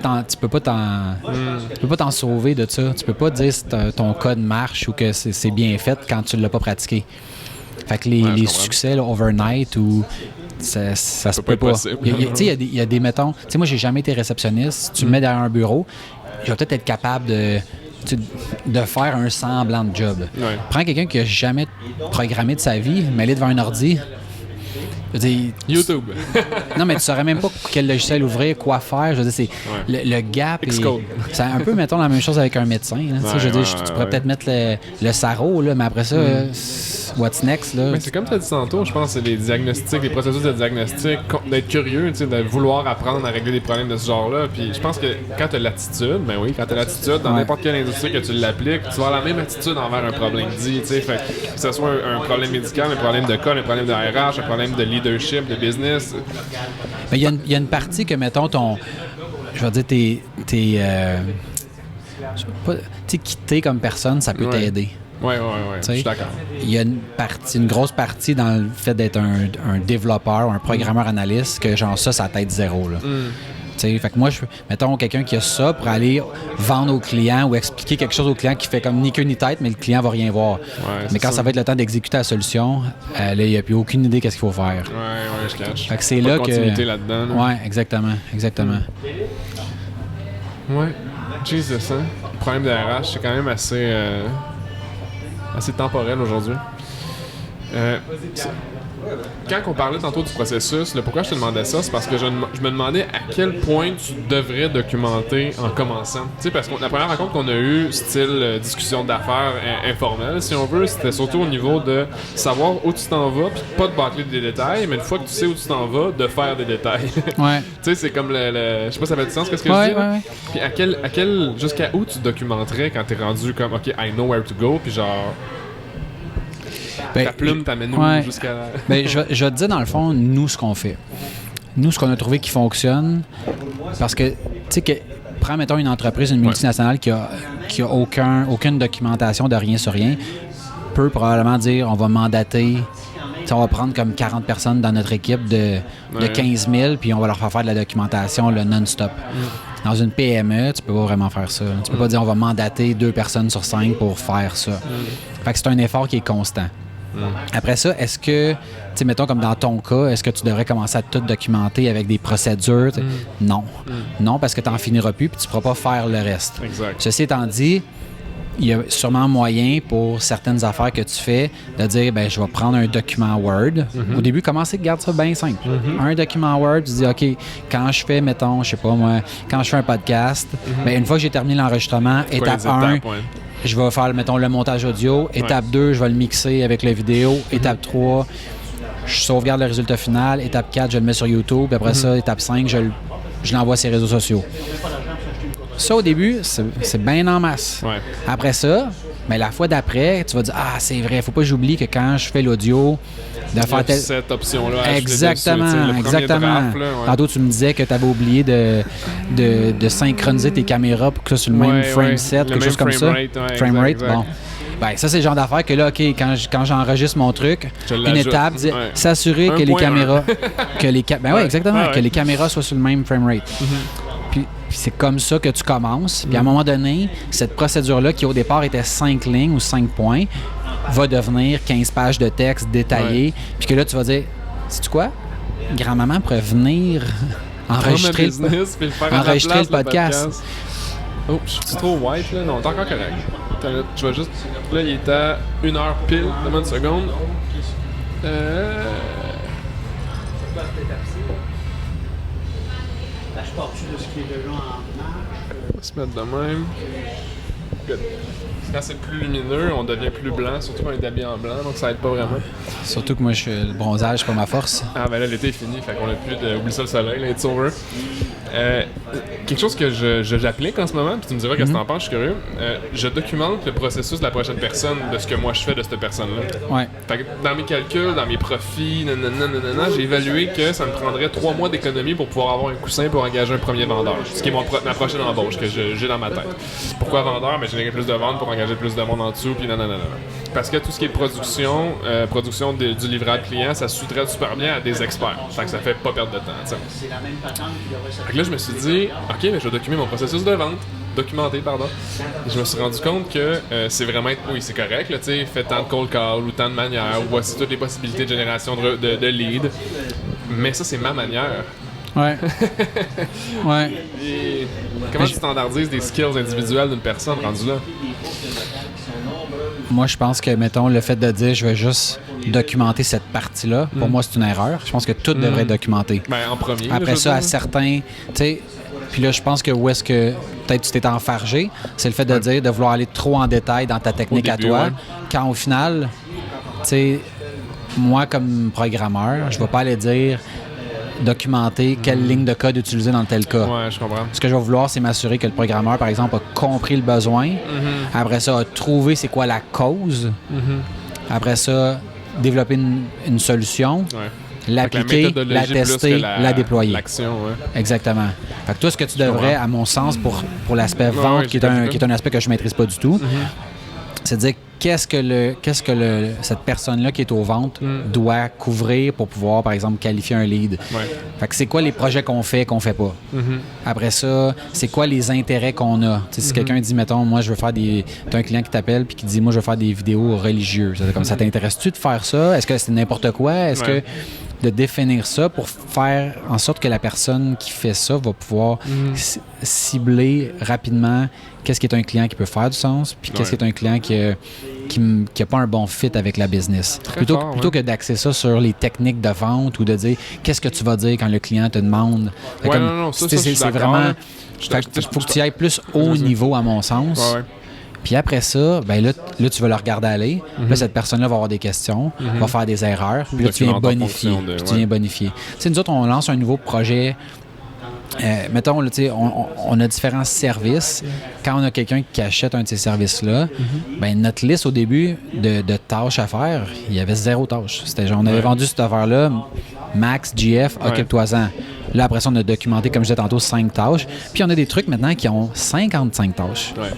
t'en sauver de ça. Tu peux pas dire si ton code marche ou que c'est bien fait quand tu l'as pas pratiqué. Fait que les succès là, overnight ou ça se peut pas. Il y a des mettons, tu sais, moi j'ai jamais été réceptionniste. Si tu me mets derrière un bureau, je vais peut-être être capable de faire un semblant de job. Ouais. Prends quelqu'un qui a jamais programmé de sa vie, mets-le devant un ordi. Je veux dire, YouTube. Non, mais tu saurais même pas quel logiciel ouvrir, quoi faire. Je veux dire, c'est le gap. C'est un peu, mettons, la même chose avec un médecin. Là, je veux dire, tu pourrais peut-être mettre le sarreau, là, mais après ça, what's next? Là? Mais c'est comme tu as dit tantôt, je pense que c'est les diagnostics, les processus de diagnostic, d'être curieux, de vouloir apprendre à régler des problèmes de ce genre-là. Puis je pense que quand tu as l'attitude, dans n'importe quelle industrie que tu l'appliques, tu vas avoir la même attitude envers un problème dit. Fait que ce soit un problème médical, un problème de code, un problème de RH, un problème de leadership, de business. Mais il y a une partie que, mettons, je vais dire, quitter comme personne, ça peut t'aider. Oui, je suis d'accord. Il y a une grosse partie dans le fait d'être un développeur, un programmeur analyste, que genre ça t'aide zéro. Là. Fait que moi, mettons quelqu'un qui a ça pour aller vendre au client ou expliquer quelque chose au client qui fait comme ni queue ni tête, mais le client va rien voir. Mais quand ça va être le temps d'exécuter la solution, là, il n'y a plus aucune idée qu'est-ce qu'il faut faire. Ouais, je cache. Fait que c'est là que. Là-dedans. Ouais, exactement. Ouais. Jesus, hein? Le problème de RH, c'est quand même assez temporel aujourd'hui. Quand on parlait tantôt du processus, pourquoi je te demandais ça, c'est parce que je me demandais à quel point tu devrais documenter en commençant. Tu sais, parce que la première rencontre qu'on a eue, style discussion d'affaires informelle, si on veut, c'était surtout au niveau de savoir où tu t'en vas, puis pas de bâcler des détails, mais une fois que tu sais où tu t'en vas, de faire des détails. Ouais. Tu sais, c'est comme je sais pas si ça fait du sens, qu'est-ce que je dis? Ouais. Puis jusqu'à où tu documenterais quand t'es rendu comme, OK, I know where to go, puis genre... Ta plume t'amène où jusqu'à... Je vais te dire, dans le fond, nous, ce qu'on fait. Nous, ce qu'on a trouvé qui fonctionne, parce que, tu sais, prends, mettons, une entreprise, une multinationale qui a aucune documentation de rien sur rien, peut probablement dire, on va mandater, on va prendre comme 40 personnes dans notre équipe de 15 000, puis on va leur faire de la documentation non-stop. Dans une PME, tu peux pas vraiment faire ça. Tu peux pas dire, on va mandater 2 personnes sur 5 pour faire ça. Fait que c'est un effort qui est constant. Après ça, est-ce que, tu sais, mettons comme dans ton cas, est-ce que tu devrais commencer à tout documenter avec des procédures? Non. Non, parce que tu n'en finiras plus puis tu ne pourras pas faire le reste. Exact. Ceci étant dit, il y a sûrement moyen pour certaines affaires que tu fais de dire, ben je vais prendre un document Word. Au début, commencez à garder ça bien simple. Un document Word, tu dis, OK, quand je fais, mettons, je sais pas moi, quand je fais un podcast, ben une fois que j'ai terminé l'enregistrement, étape 1, je vais faire, mettons, le montage audio. Étape 2, je vais le mixer avec la vidéo. Étape 3, je sauvegarde le résultat final. Étape 4, je le mets sur YouTube. Après ça, étape 5, je l'envoie sur les réseaux sociaux. Ça, au début, c'est bien en masse. Ouais. Après ça, mais la fois d'après, tu vas dire, ah, c'est vrai, faut pas que j'oublie que quand je fais l'audio, de faire cette option-là. Exactement. Draft, là, Tantôt, tu me disais que tu avais oublié de synchroniser tes caméras pour que ça soit sur le même frame set, quelque chose comme ça. Frame rate, bon. Ben, ça, c'est le genre d'affaire que là, OK, quand j'enregistre mon truc, une étape, s'assurer que les caméras... que les caméras soient sur le même frame rate. Puis c'est comme ça que tu commences. Puis à un moment donné, cette procédure-là, qui au départ était 5 lignes ou 5 points, va devenir 15 pages de texte détaillé. Puis que là, tu vas dire, sais-tu quoi? Grand-maman pourrait venir enregistrer le podcast. Oh, je suis trop white, là? Non, t'es encore correct. Je vais juste... Là, il est à 1 heure pile. Donne-moi une seconde. On va se mettre de même. Good. Quand c'est plus lumineux, on devient plus blanc, surtout quand on est habillé en blanc, donc ça aide pas vraiment. Surtout que moi, le bronzage, c'est pas ma force. Ah, ben là, l'été est fini, fait qu'on a plus de... Oublie ça le soleil, là, it's over. Quelque chose que j'applique en ce moment, puis tu me diras qu'est-ce que t'en penses, je suis curieux. Je documente le processus de la prochaine personne, de ce que moi je fais de cette personne-là. Ouais. Fait que dans mes calculs, dans mes profits, j'ai évalué que ça me prendrait 3 mois d'économie pour pouvoir avoir un coussin pour engager un premier vendeur. Ce qui est ma prochaine embauche que j'ai dans ma tête. Pourquoi vendeur? Ben, générer plus de ventes pour engager plus de monde en dessous, puis Parce que tout ce qui est production du livrable client, ça se sous-traite super bien à des experts. Fait que ça fait pas perdre de temps, t'sais. Fait que là, je me suis dit, OK, mais je vais documenter mon processus de vente. documenter, pardon. Et je me suis rendu compte que c'est vraiment, oui, c'est correct, là, tu sais, fais tant de cold call ou tant de manières, ou voici toutes les possibilités de génération de leads. Mais ça, c'est ma manière. Ouais. Ouais. Et comment tu standardises des skills individuels d'une personne rendue là? Moi, je pense que, mettons, le fait de dire je vais juste documenter cette partie-là, pour moi, c'est une erreur. Je pense que tout devrait être documenté. Ben, en premier. Après ça, à certains, tu sais, puis là, je pense que où est-ce que peut-être tu t'es enfargé, c'est le fait de dire, de vouloir aller trop en détail dans ta technique au début, à toi, quand au final, tu sais, moi, comme programmeur, je ne vais pas aller dire documenter quelle ligne de code utiliser dans tel cas. Ouais, je comprends. Ce que je vais vouloir, c'est m'assurer que le programmeur, par exemple, a compris le besoin. Après ça, a trouvé c'est quoi la cause. Après ça, développer une solution. Ouais. L'appliquer, la tester, la déployer. L'action, ouais. Exactement. Fait que toi, ce que tu devrais, à mon sens, pour l'aspect vente, ouais, qui est un aspect que je ne maîtrise pas du tout, c'est de dire qu'est-ce que cette personne-là qui est aux ventes doit couvrir pour pouvoir, par exemple, qualifier un lead. Ouais. Fait que c'est quoi les projets qu'on fait pas. Après ça, c'est quoi les intérêts qu'on a. T'sais, si quelqu'un dit, mettons, moi, je veux faire des... T'as un client qui t'appelle puis qui dit, moi, je veux faire des vidéos religieuses. Comme ça t'intéresse-tu de faire ça? Est-ce que c'est n'importe quoi? Est-ce que de définir ça pour faire en sorte que la personne qui fait ça va pouvoir cibler rapidement qu'est-ce qui est un client qui peut faire du sens, puis qu'est-ce qui est un client qui a pas un bon fit avec la business. Plutôt que d'axer ça sur les techniques de vente ou de dire qu'est-ce que tu vas dire quand le client te demande. Ouais, non, ça, c'est vraiment... Il faut que tu ailles plus haut niveau, à mon sens. Ouais. Puis après ça, ben là, tu vas le regarder aller. Là, cette personne-là va avoir des questions, va faire des erreurs, puis là, tu viens bonifier. Tu sais, nous autres, on lance un nouveau projet. Mettons, là, on a différents services. Quand on a quelqu'un qui achète un de ces services-là, ben, notre liste au début de tâches à faire, il y avait 0 tâches. C'était genre, on avait vendu cette affaire-là, Max, GF, occupe-toi-en. Là, après ça, on a documenté, comme je disais tantôt, 5 tâches. Puis on a des trucs maintenant qui ont 55 tâches. Ouais.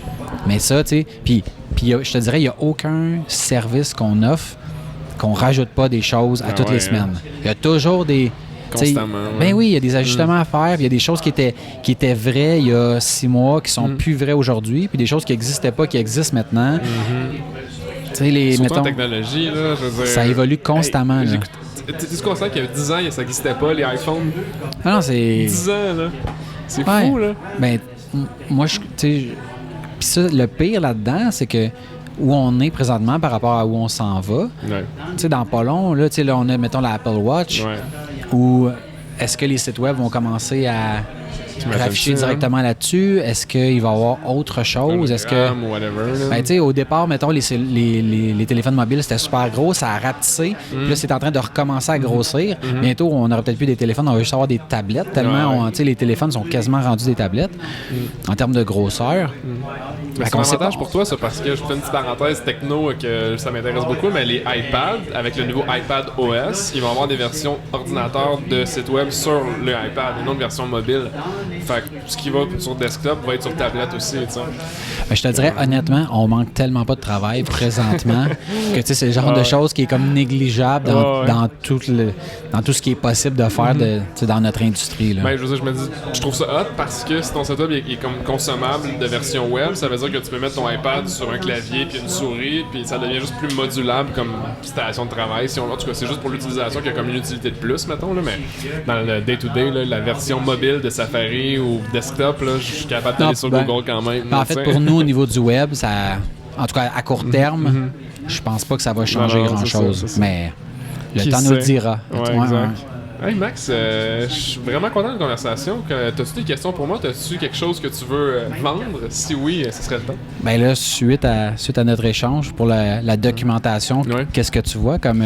Mais ça, tu sais, puis je te dirais, il n'y a aucun service qu'on offre qu'on rajoute pas des choses à toutes les semaines. Il y a toujours des... Constamment. Ben oui, il y a des ajustements à faire. Il y a des choses qui étaient vraies il y a 6 mois, qui sont plus vraies aujourd'hui, puis des choses qui n'existaient pas, qui existent maintenant. Surtout en technologie, là, je veux dire, ça évolue constamment. Tu constate qu'il y a 10 ans, ça n'existait pas, les iPhones? Ah non, c'est... 10 ans, là. C'est fou, là. Ben, moi, tu sais... Puis ça, le pire là-dedans, c'est que où on est présentement par rapport à où on s'en va, tu sais, dans pas long, là, on a, mettons, l'Apple Watch, où est-ce que les sites web vont commencer à afficher directement là-dessus? Est-ce qu'il va y avoir autre chose? Est-ce que... Ben, tu sais, au départ, mettons, les téléphones mobiles, c'était super gros, ça a rapetissé. Puis là, c'est en train de recommencer à grossir. Bientôt, on n'aura peut-être plus des téléphones, on va juste avoir des tablettes, tellement, tu sais, les téléphones sont quasiment rendus des tablettes en termes de grosseur. C'est un avantage pour toi, ça, parce que je fais une petite parenthèse techno que ça m'intéresse beaucoup, mais les iPads, avec le nouveau iPad OS, ils vont avoir des versions ordinateurs de sites web sur le iPad, et non de version mobile. Fait que ce qui va sur desktop va être sur tablette aussi, tu sais. Je te dirais, honnêtement, on manque tellement pas de travail présentement que, tu sais, c'est le genre de choses qui est comme négligeable dans tout ce qui est possible de faire dans notre industrie, là. Ben, je veux dire, je me dis, je trouve ça hot parce que si ton setup est comme consommable de version web, ça veut dire que tu peux mettre ton iPad sur un clavier puis une souris, puis ça devient juste plus modulable comme station de travail. En tout cas, c'est juste pour l'utilisation qu'il y a comme une utilité de plus, mettons, là, mais dans le day-to-day, là, la version mobile de Safari ou desktop, là, je suis capable d'aller sur Google quand même. En fait, pour nous, au niveau du web, ça, en tout cas à court terme, je pense pas que ça va changer grand-chose, mais le temps nous le dira. Hey Max, je suis vraiment content de la conversation. T'as-tu des questions pour moi? T'as-tu quelque chose que tu veux vendre? Si oui, ce serait le temps. Bien là, suite à notre échange pour la documentation, qu'est-ce que tu vois comme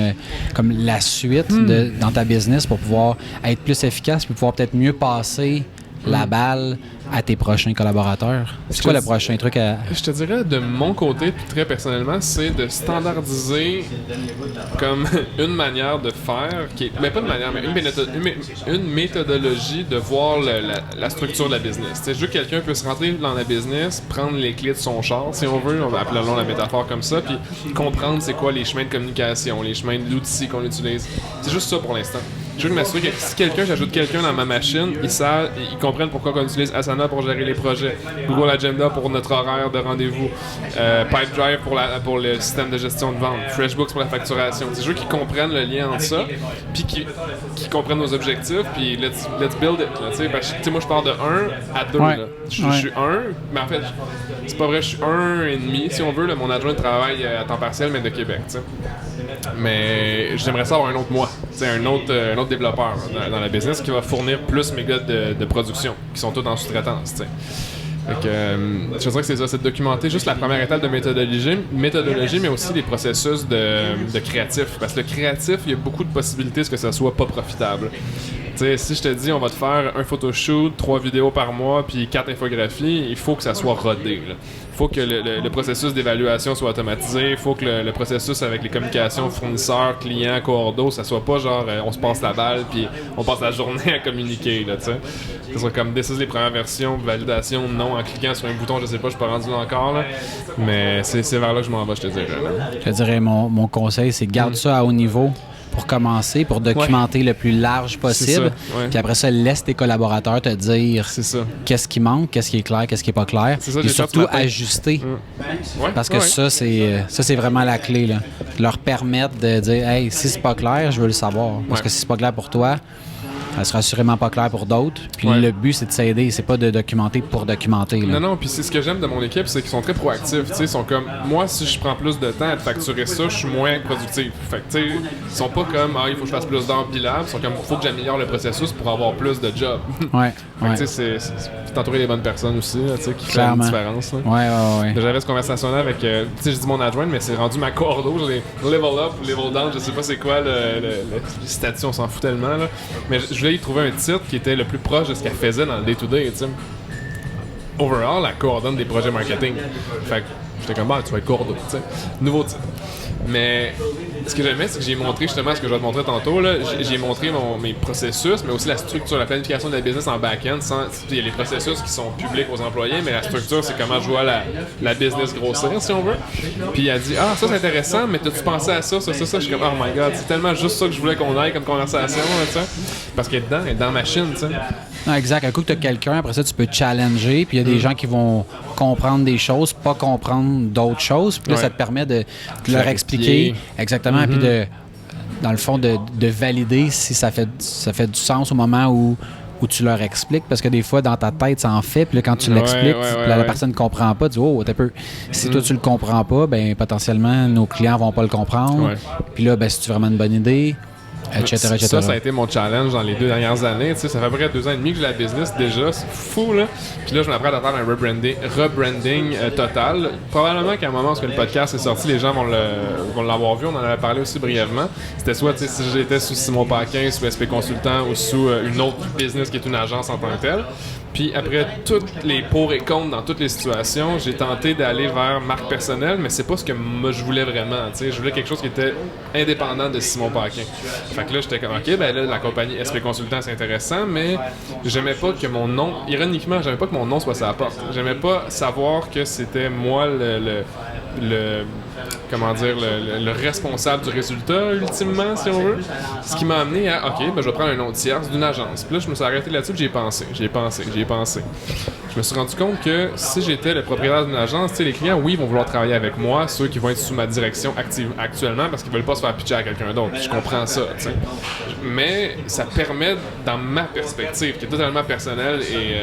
la suite dans ta business pour pouvoir être plus efficace puis pouvoir peut-être mieux passer la balle à tes prochains collaborateurs? C'est quoi le prochain truc à... Je te dirais, de mon côté, très personnellement, c'est de standardiser comme une manière de faire, mais pas une manière, mais une méthodologie de voir la structure de la business. T'sais, je veux que quelqu'un puisse rentrer dans la business, prendre les clés de son char, si on veut, appelons la métaphore comme ça, puis comprendre c'est quoi les chemins de communication, les chemins de l'outil qu'on utilise. C'est juste ça pour l'instant. Je veux m'assurer que si j'ajoute quelqu'un dans ma machine, ils comprennent pourquoi on utilise Asana pour gérer les projets, Google Agenda pour notre horaire de rendez-vous, Pipedrive pour le système de gestion de vente, FreshBooks pour la facturation. Je veux qu'ils comprennent le lien entre ça, puis qu'ils comprennent nos objectifs, puis let's build it. Là, parce que moi, je pars de 1 à 2. Ouais. Là. Je suis 1, mais en fait, c'est pas vrai, je suis 1,5 si on veut. Là, mon adjoint travaille à temps partiel, mais de Québec. T'sais. Mais j'aimerais ça avoir un autre moi, un autre développeur dans la business qui va fournir plus mes gars de production, qui sont tous en sous-traitance. T'sais. Fait que, je dirais que c'est ça, c'est de documenter juste la première étape de méthodologie, mais aussi les processus de créatif. Parce que le créatif, il y a beaucoup de possibilités que ça soit pas profitable. T'sais, si je te dis on va te faire un photoshoot, 3 vidéos par mois, puis 4 infographies, il faut que ça soit rodé. Il faut que le processus d'évaluation soit automatisé. Il faut que le processus avec les communications fournisseurs, clients, coordos, ça soit pas genre on se passe la balle puis on passe la journée à communiquer. Là, t'sais. Ça soit comme décider les premières versions, validation, non, en cliquant sur un bouton, je sais pas, je suis pas rendu là encore. Là, mais c'est vers là que je m'en vais, je te dirais. Là. Je te dirais, mon conseil, c'est garde ça à haut niveau. Pour commencer, pour documenter le plus large possible. Puis après ça, laisse tes collaborateurs te dire qu'est-ce qui manque, qu'est-ce qui est clair, qu'est-ce qui n'est pas clair. Et surtout ajuster. Parce que ça, c'est vraiment la clé. Là. Leur permettre de dire hey, si c'est pas clair, je veux le savoir. Parce que si c'est pas clair pour toi, ça sera assurément pas clair pour d'autres. Puis le but, c'est de s'aider. C'est pas de documenter pour documenter. Là. Non, puis c'est ce que j'aime de mon équipe, c'est qu'ils sont très proactifs. Ils sont comme, moi, si je prends plus de temps à te facturer ça, je suis moins productif. Fait que, tu sais, ils sont pas comme, il faut que je fasse plus d'heures bilables. Ils sont comme, il faut que j'améliore le processus pour avoir plus de jobs. Tu sais, c'est entouré des bonnes personnes aussi, tu sais, qui font une différence. Là. J'avais cette conversation-là avec, tu sais, je dis mon adjoint, mais c'est rendu ma cordeau. J'ai level up, level down, je sais pas c'est quoi le statut, on s'en fout tellement. Là. Mais je voulais y trouver un titre qui était le plus proche de ce qu'elle faisait dans le day-to-day, tu sais. Overall, elle coordonne des projets marketing. Fait que j'étais comme, tu vas être coordonné, tu sais. Nouveau titre. Mais ce que j'aimais, c'est que j'ai montré justement ce que je vais te montrer tantôt. Là, j'ai montré mes processus, mais aussi la structure, la planification de la business en back-end. Il y a les processus qui sont publics aux employés, mais la structure, c'est comment je vois la business grossir, si on veut. Puis elle dit, ça c'est intéressant, mais t'as-tu pensé à ça? Je suis comme, oh my god, c'est tellement juste ça que je voulais qu'on aille comme conversation, tu sais. Parce qu'elle est dans la machine, tu sais. Non, exact. Un coup que tu as quelqu'un, après ça, tu peux challenger. Puis il y a des gens qui vont comprendre des choses, pas comprendre d'autres choses. Puis là, ça te permet de leur expliquer exactement. Puis dans le fond, de valider si ça fait du sens au moment où tu leur expliques. Parce que des fois, dans ta tête, ça en fait. Puis là, quand tu l'expliques, la personne ne comprend pas. Tu dis, t'as peu. Si toi, tu le comprends pas, ben potentiellement, nos clients vont pas le comprendre. Puis là, ben, c'est vraiment une bonne idée. Etc. Ça a été mon challenge dans les 2 dernières années. Ça fait à peu près 2 ans et demi que j'ai la business déjà. C'est fou, là. Puis là, je m'apprête à faire un rebranding total. Probablement qu'à un moment où le podcast est sorti, les gens vont l'avoir vu. On en avait parlé aussi brièvement. C'était soit si j'étais sous Simon Paquin, sous SP Consultant ou sous une autre business qui est une agence en tant que telle. Puis après tous les pour et contre dans toutes les situations, j'ai tenté d'aller vers marque personnelle, mais c'est pas ce que moi je voulais vraiment. T'sais. Je voulais quelque chose qui était indépendant de Simon Paquin. Fait que là, j'étais comme, OK, ben là, la compagnie SP Consultant, c'est intéressant, mais j'aimais pas que mon nom, ironiquement, j'aimais pas que mon nom soit sur la porte. J'aimais pas savoir que c'était moi le responsable du résultat, ultimement, si on veut. Ce qui m'a amené à, OK, ben je vais prendre un nom tierce d'une agence. Puis là, je me suis arrêté là-dessus, j'ai pensé. Je me suis rendu compte que si j'étais le propriétaire d'une agence, tu sais, les clients, oui, vont vouloir travailler avec moi, ceux qui vont être sous ma direction actuellement parce qu'ils veulent pas se faire pitcher à quelqu'un d'autre. Je comprends ça, tu sais. Mais ça permet, dans ma perspective, qui est totalement personnelle et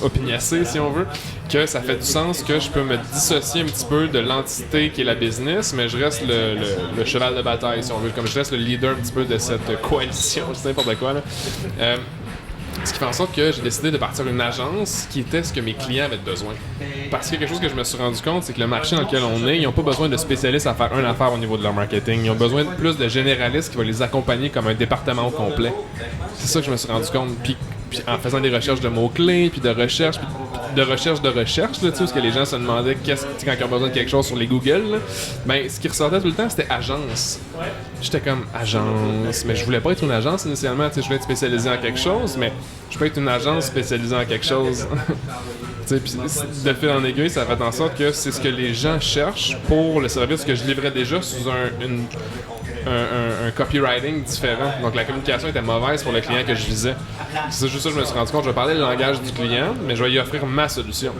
opiniâcée, si on veut, que ça fait du sens que je peux me dissocier un petit peu de l'entité qui est la business, mais je reste le cheval de bataille, si on veut, comme je reste le leader un petit peu de cette coalition, je sais n'importe quoi, là. Ce qui fait en sorte que j'ai décidé de partir une agence qui était ce que mes clients avaient besoin. Parce que quelque chose que je me suis rendu compte, c'est que le marché dans lequel on est, ils n'ont pas besoin de spécialistes à faire une affaire au niveau de leur marketing. Ils ont besoin de plus de généralistes qui vont les accompagner comme un département au complet. C'est ça que je me suis rendu compte. Puis en faisant des recherches de mots-clés, puis de recherche, là, tu sais, où que les gens se demandaient quand ils ont besoin de quelque chose sur les Google, là, ben, ce qui ressortait tout le temps, c'était agence. J'étais comme agence, mais je voulais pas être une agence initialement, tu sais, je voulais être spécialisé en quelque chose, mais je peux être une agence spécialisée en quelque chose. Puis de fil en aiguille, ça fait en sorte que c'est ce que les gens cherchent pour le service que je livrais déjà sous un un copywriting différent. Donc la communication était mauvaise pour le client que je visais. C'est juste ça que je me suis rendu compte. Je vais parler le langage du client, mais je vais lui offrir ma solution.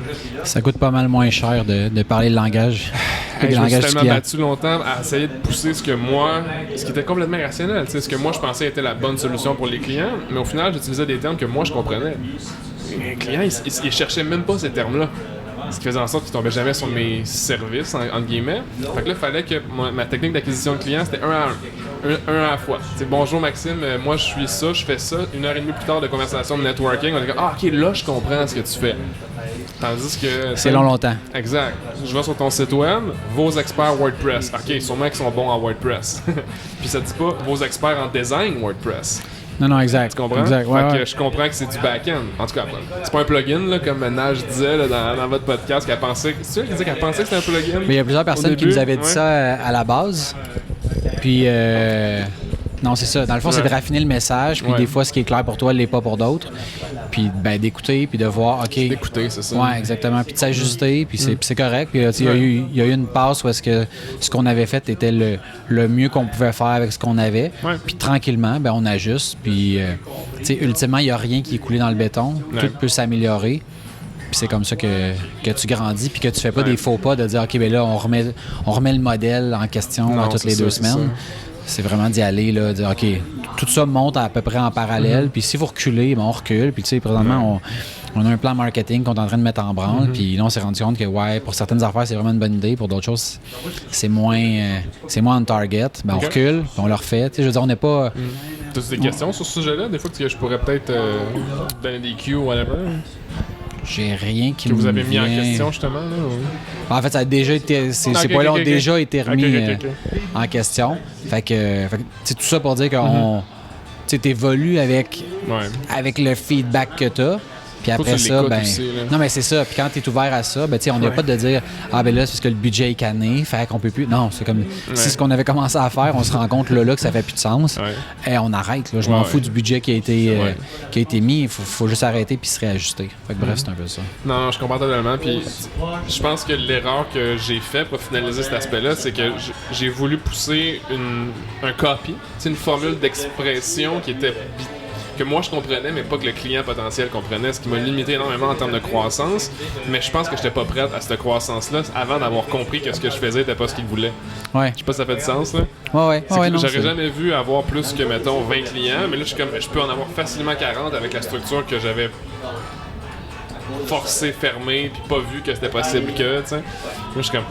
Ça coûte pas mal moins cher de parler le langage. Hey, je me suis tellement battu longtemps à essayer de pousser ce qui était complètement irrationnel, ce que moi je pensais était la bonne solution pour les clients, mais au final j'utilisais des termes que moi je comprenais. Les clients, ils cherchaient même pas ces termes-là. Ce qui faisait en sorte qu'ils tombaient jamais sur mes services, entre guillemets. Fait que là, il fallait que ma technique d'acquisition de clients, c'était un à la fois. T'sais, bonjour Maxime, moi je suis ça, je fais ça. 1h30 plus tard de conversation de networking, on est comme, ah ok, là je comprends ce que tu fais. Tandis que... C'est longtemps. Exact. Je vais sur ton site web, vos experts WordPress. Ok, sûrement qu'ils sont bons en WordPress. Puis ça dit pas vos experts en design WordPress. Non, exact. Tu comprends? Exact, fait que je comprends que c'est du back-end. En tout cas, c'est pas un plugin, là, comme Nage disait là, dans votre podcast, qu'elle pensait... C'est sûr qu'elle disait qu'elle pensait que c'était un plugin? Mais il y a plusieurs personnes qui nous avaient dit ça à la base. Puis, non, c'est ça. Dans le fond, c'est de raffiner le message. Puis des fois, ce qui est clair pour toi, l'est pas pour d'autres. Puis, d'écouter, puis de voir, OK... D'écouter, c'est ça. Ouais, exactement. Puis de s'ajuster, puis c'est correct. Puis, il y a eu une passe où est-ce que ce qu'on avait fait était le mieux qu'on pouvait faire avec ce qu'on avait. Ouais. Puis tranquillement, on ajuste. Puis, ultimement, il n'y a rien qui est coulé dans le béton. Ouais. Tout peut s'améliorer. Puis c'est comme ça que tu grandis, puis que tu fais pas des faux pas de dire, OK, là, on remet le modèle en question toutes les 2 semaines. C'est vraiment d'y aller, là, de dire, OK, tout ça monte à peu près en parallèle, puis si vous reculez, on recule. Puis tu sais, présentement, on a un plan marketing qu'on est en train de mettre en branle, puis là, on s'est rendu compte que, pour certaines affaires, c'est vraiment une bonne idée. Pour d'autres choses, c'est moins on target. On recule, puis on le refait. Tu sais, je veux dire, on n'est pas... T'as des questions sur ce sujet-là? Des fois que je pourrais peut-être donner des cues ou whatever? J'ai rien qui que vous avez me mis vient... en question, justement, là? Ou... En fait, ça a déjà été... Ces points-là ont déjà été remis en question. Fait que c'est tout ça pour dire qu'on... Tu t'évolues avec le feedback que t'as. Puis après ça, aussi, non, mais c'est ça. Puis quand tu es ouvert à ça, on n'est pas de dire là, c'est parce que le budget est canné, fait qu'on peut plus. Non, c'est comme si ce qu'on avait commencé à faire, on se rend compte là que ça fait plus de sens. Et on arrête. Là. Je m'en fous du budget qui a été mis. Il faut juste arrêter puis se réajuster. Fait que bref, c'est un peu ça. Non, je comprends totalement. Puis je pense que l'erreur que j'ai fait pour finaliser cet aspect-là, c'est que j'ai voulu pousser un copy, une formule d'expression qui était que moi je comprenais, mais pas que le client potentiel comprenait, ce qui m'a limité énormément en termes de croissance. Mais je pense que j'étais pas prête à cette croissance-là avant d'avoir compris que ce que je faisais n'était pas ce qu'il voulait. Ouais. Je sais pas si ça fait du sens, là. J'aurais jamais vu avoir plus que, mettons, 20 clients, mais là, je peux en avoir facilement 40 avec la structure que j'avais forcé, fermé, puis pas vu que c'était possible que, tu sais. Moi, je suis comme,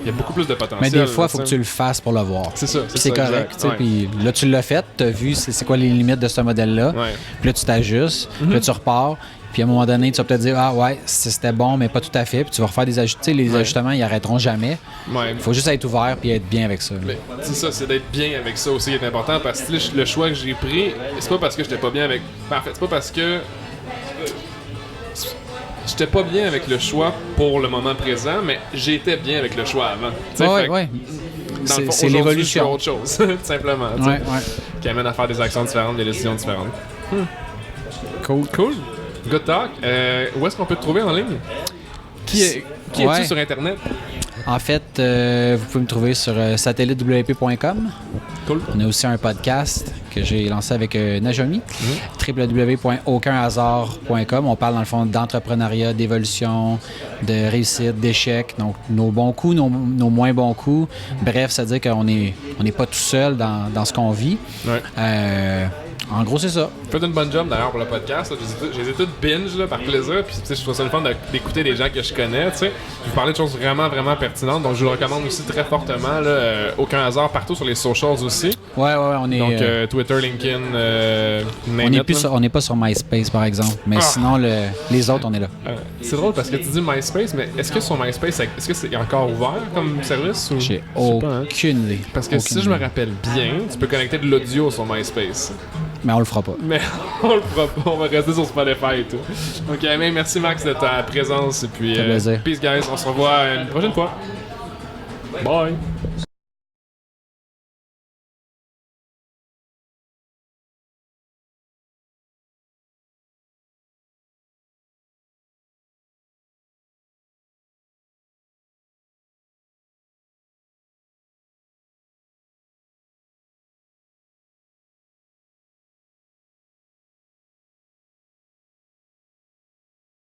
il y a beaucoup plus de potentiel. Mais des fois, il faut que tu le fasses pour le voir. C'est ça. C'est correct, tu sais. Puis là, tu l'as fait, tu as vu c'est quoi les limites de ce modèle-là. Puis là, tu t'ajustes, puis là, tu repars. Puis à un moment donné, tu vas peut-être dire, c'était bon, mais pas tout à fait. Puis tu vas refaire des ajustements. Les ajustements, ils arrêteront jamais. Il faut juste être ouvert puis être bien avec ça. C'est ça, c'est d'être bien avec ça aussi qui est important. Parce que le choix que j'ai pris, c'est pas parce que j'étais pas bien avec... En fait, c'est pas parce que... J'étais pas bien avec le choix pour le moment présent, mais j'étais bien avec le choix avant. C'est l'évolution. Autre chose, tout simplement. Qui amène à faire des actions différentes, des décisions différentes. Cool. Good talk. Où est-ce qu'on peut te trouver en ligne? Qui es-tu sur Internet? En fait, vous pouvez me trouver sur satellitewp.com. Cool. On a aussi un podcast que j'ai lancé avec Najomi, www.aucunhasard.com. On parle dans le fond d'entrepreneuriat, d'évolution, de réussite, d'échecs, donc nos bons coups, nos moins bons coups. Bref, c'est-à-dire qu'on n'est pas tout seul dans ce qu'on vit. En gros, c'est ça. Faites une bonne job d'ailleurs pour le podcast. Je les ai toutes binge là, par plaisir. Puis je trouve ça le fun d'écouter des gens que je connais. T'sais. Vous parlez de choses vraiment, vraiment pertinentes. Donc je vous le recommande aussi très fortement. Là, Aucun hasard partout sur les socials aussi. On est. Donc Twitter, LinkedIn, on n'est pas sur MySpace par exemple. Mais sinon, les autres, on est là. C'est drôle parce que tu dis MySpace, mais est-ce que sur MySpace, est-ce que c'est encore ouvert comme service ou... J'ai aucune idée. Parce que si je me rappelle bien, tu peux connecter de l'audio sur MySpace. Mais on le fera pas. Mais on le fera pas. On va rester sur Spotify et tout. Donc, merci Max de ta présence. Et puis, peace guys. On se revoit une prochaine fois. Bye.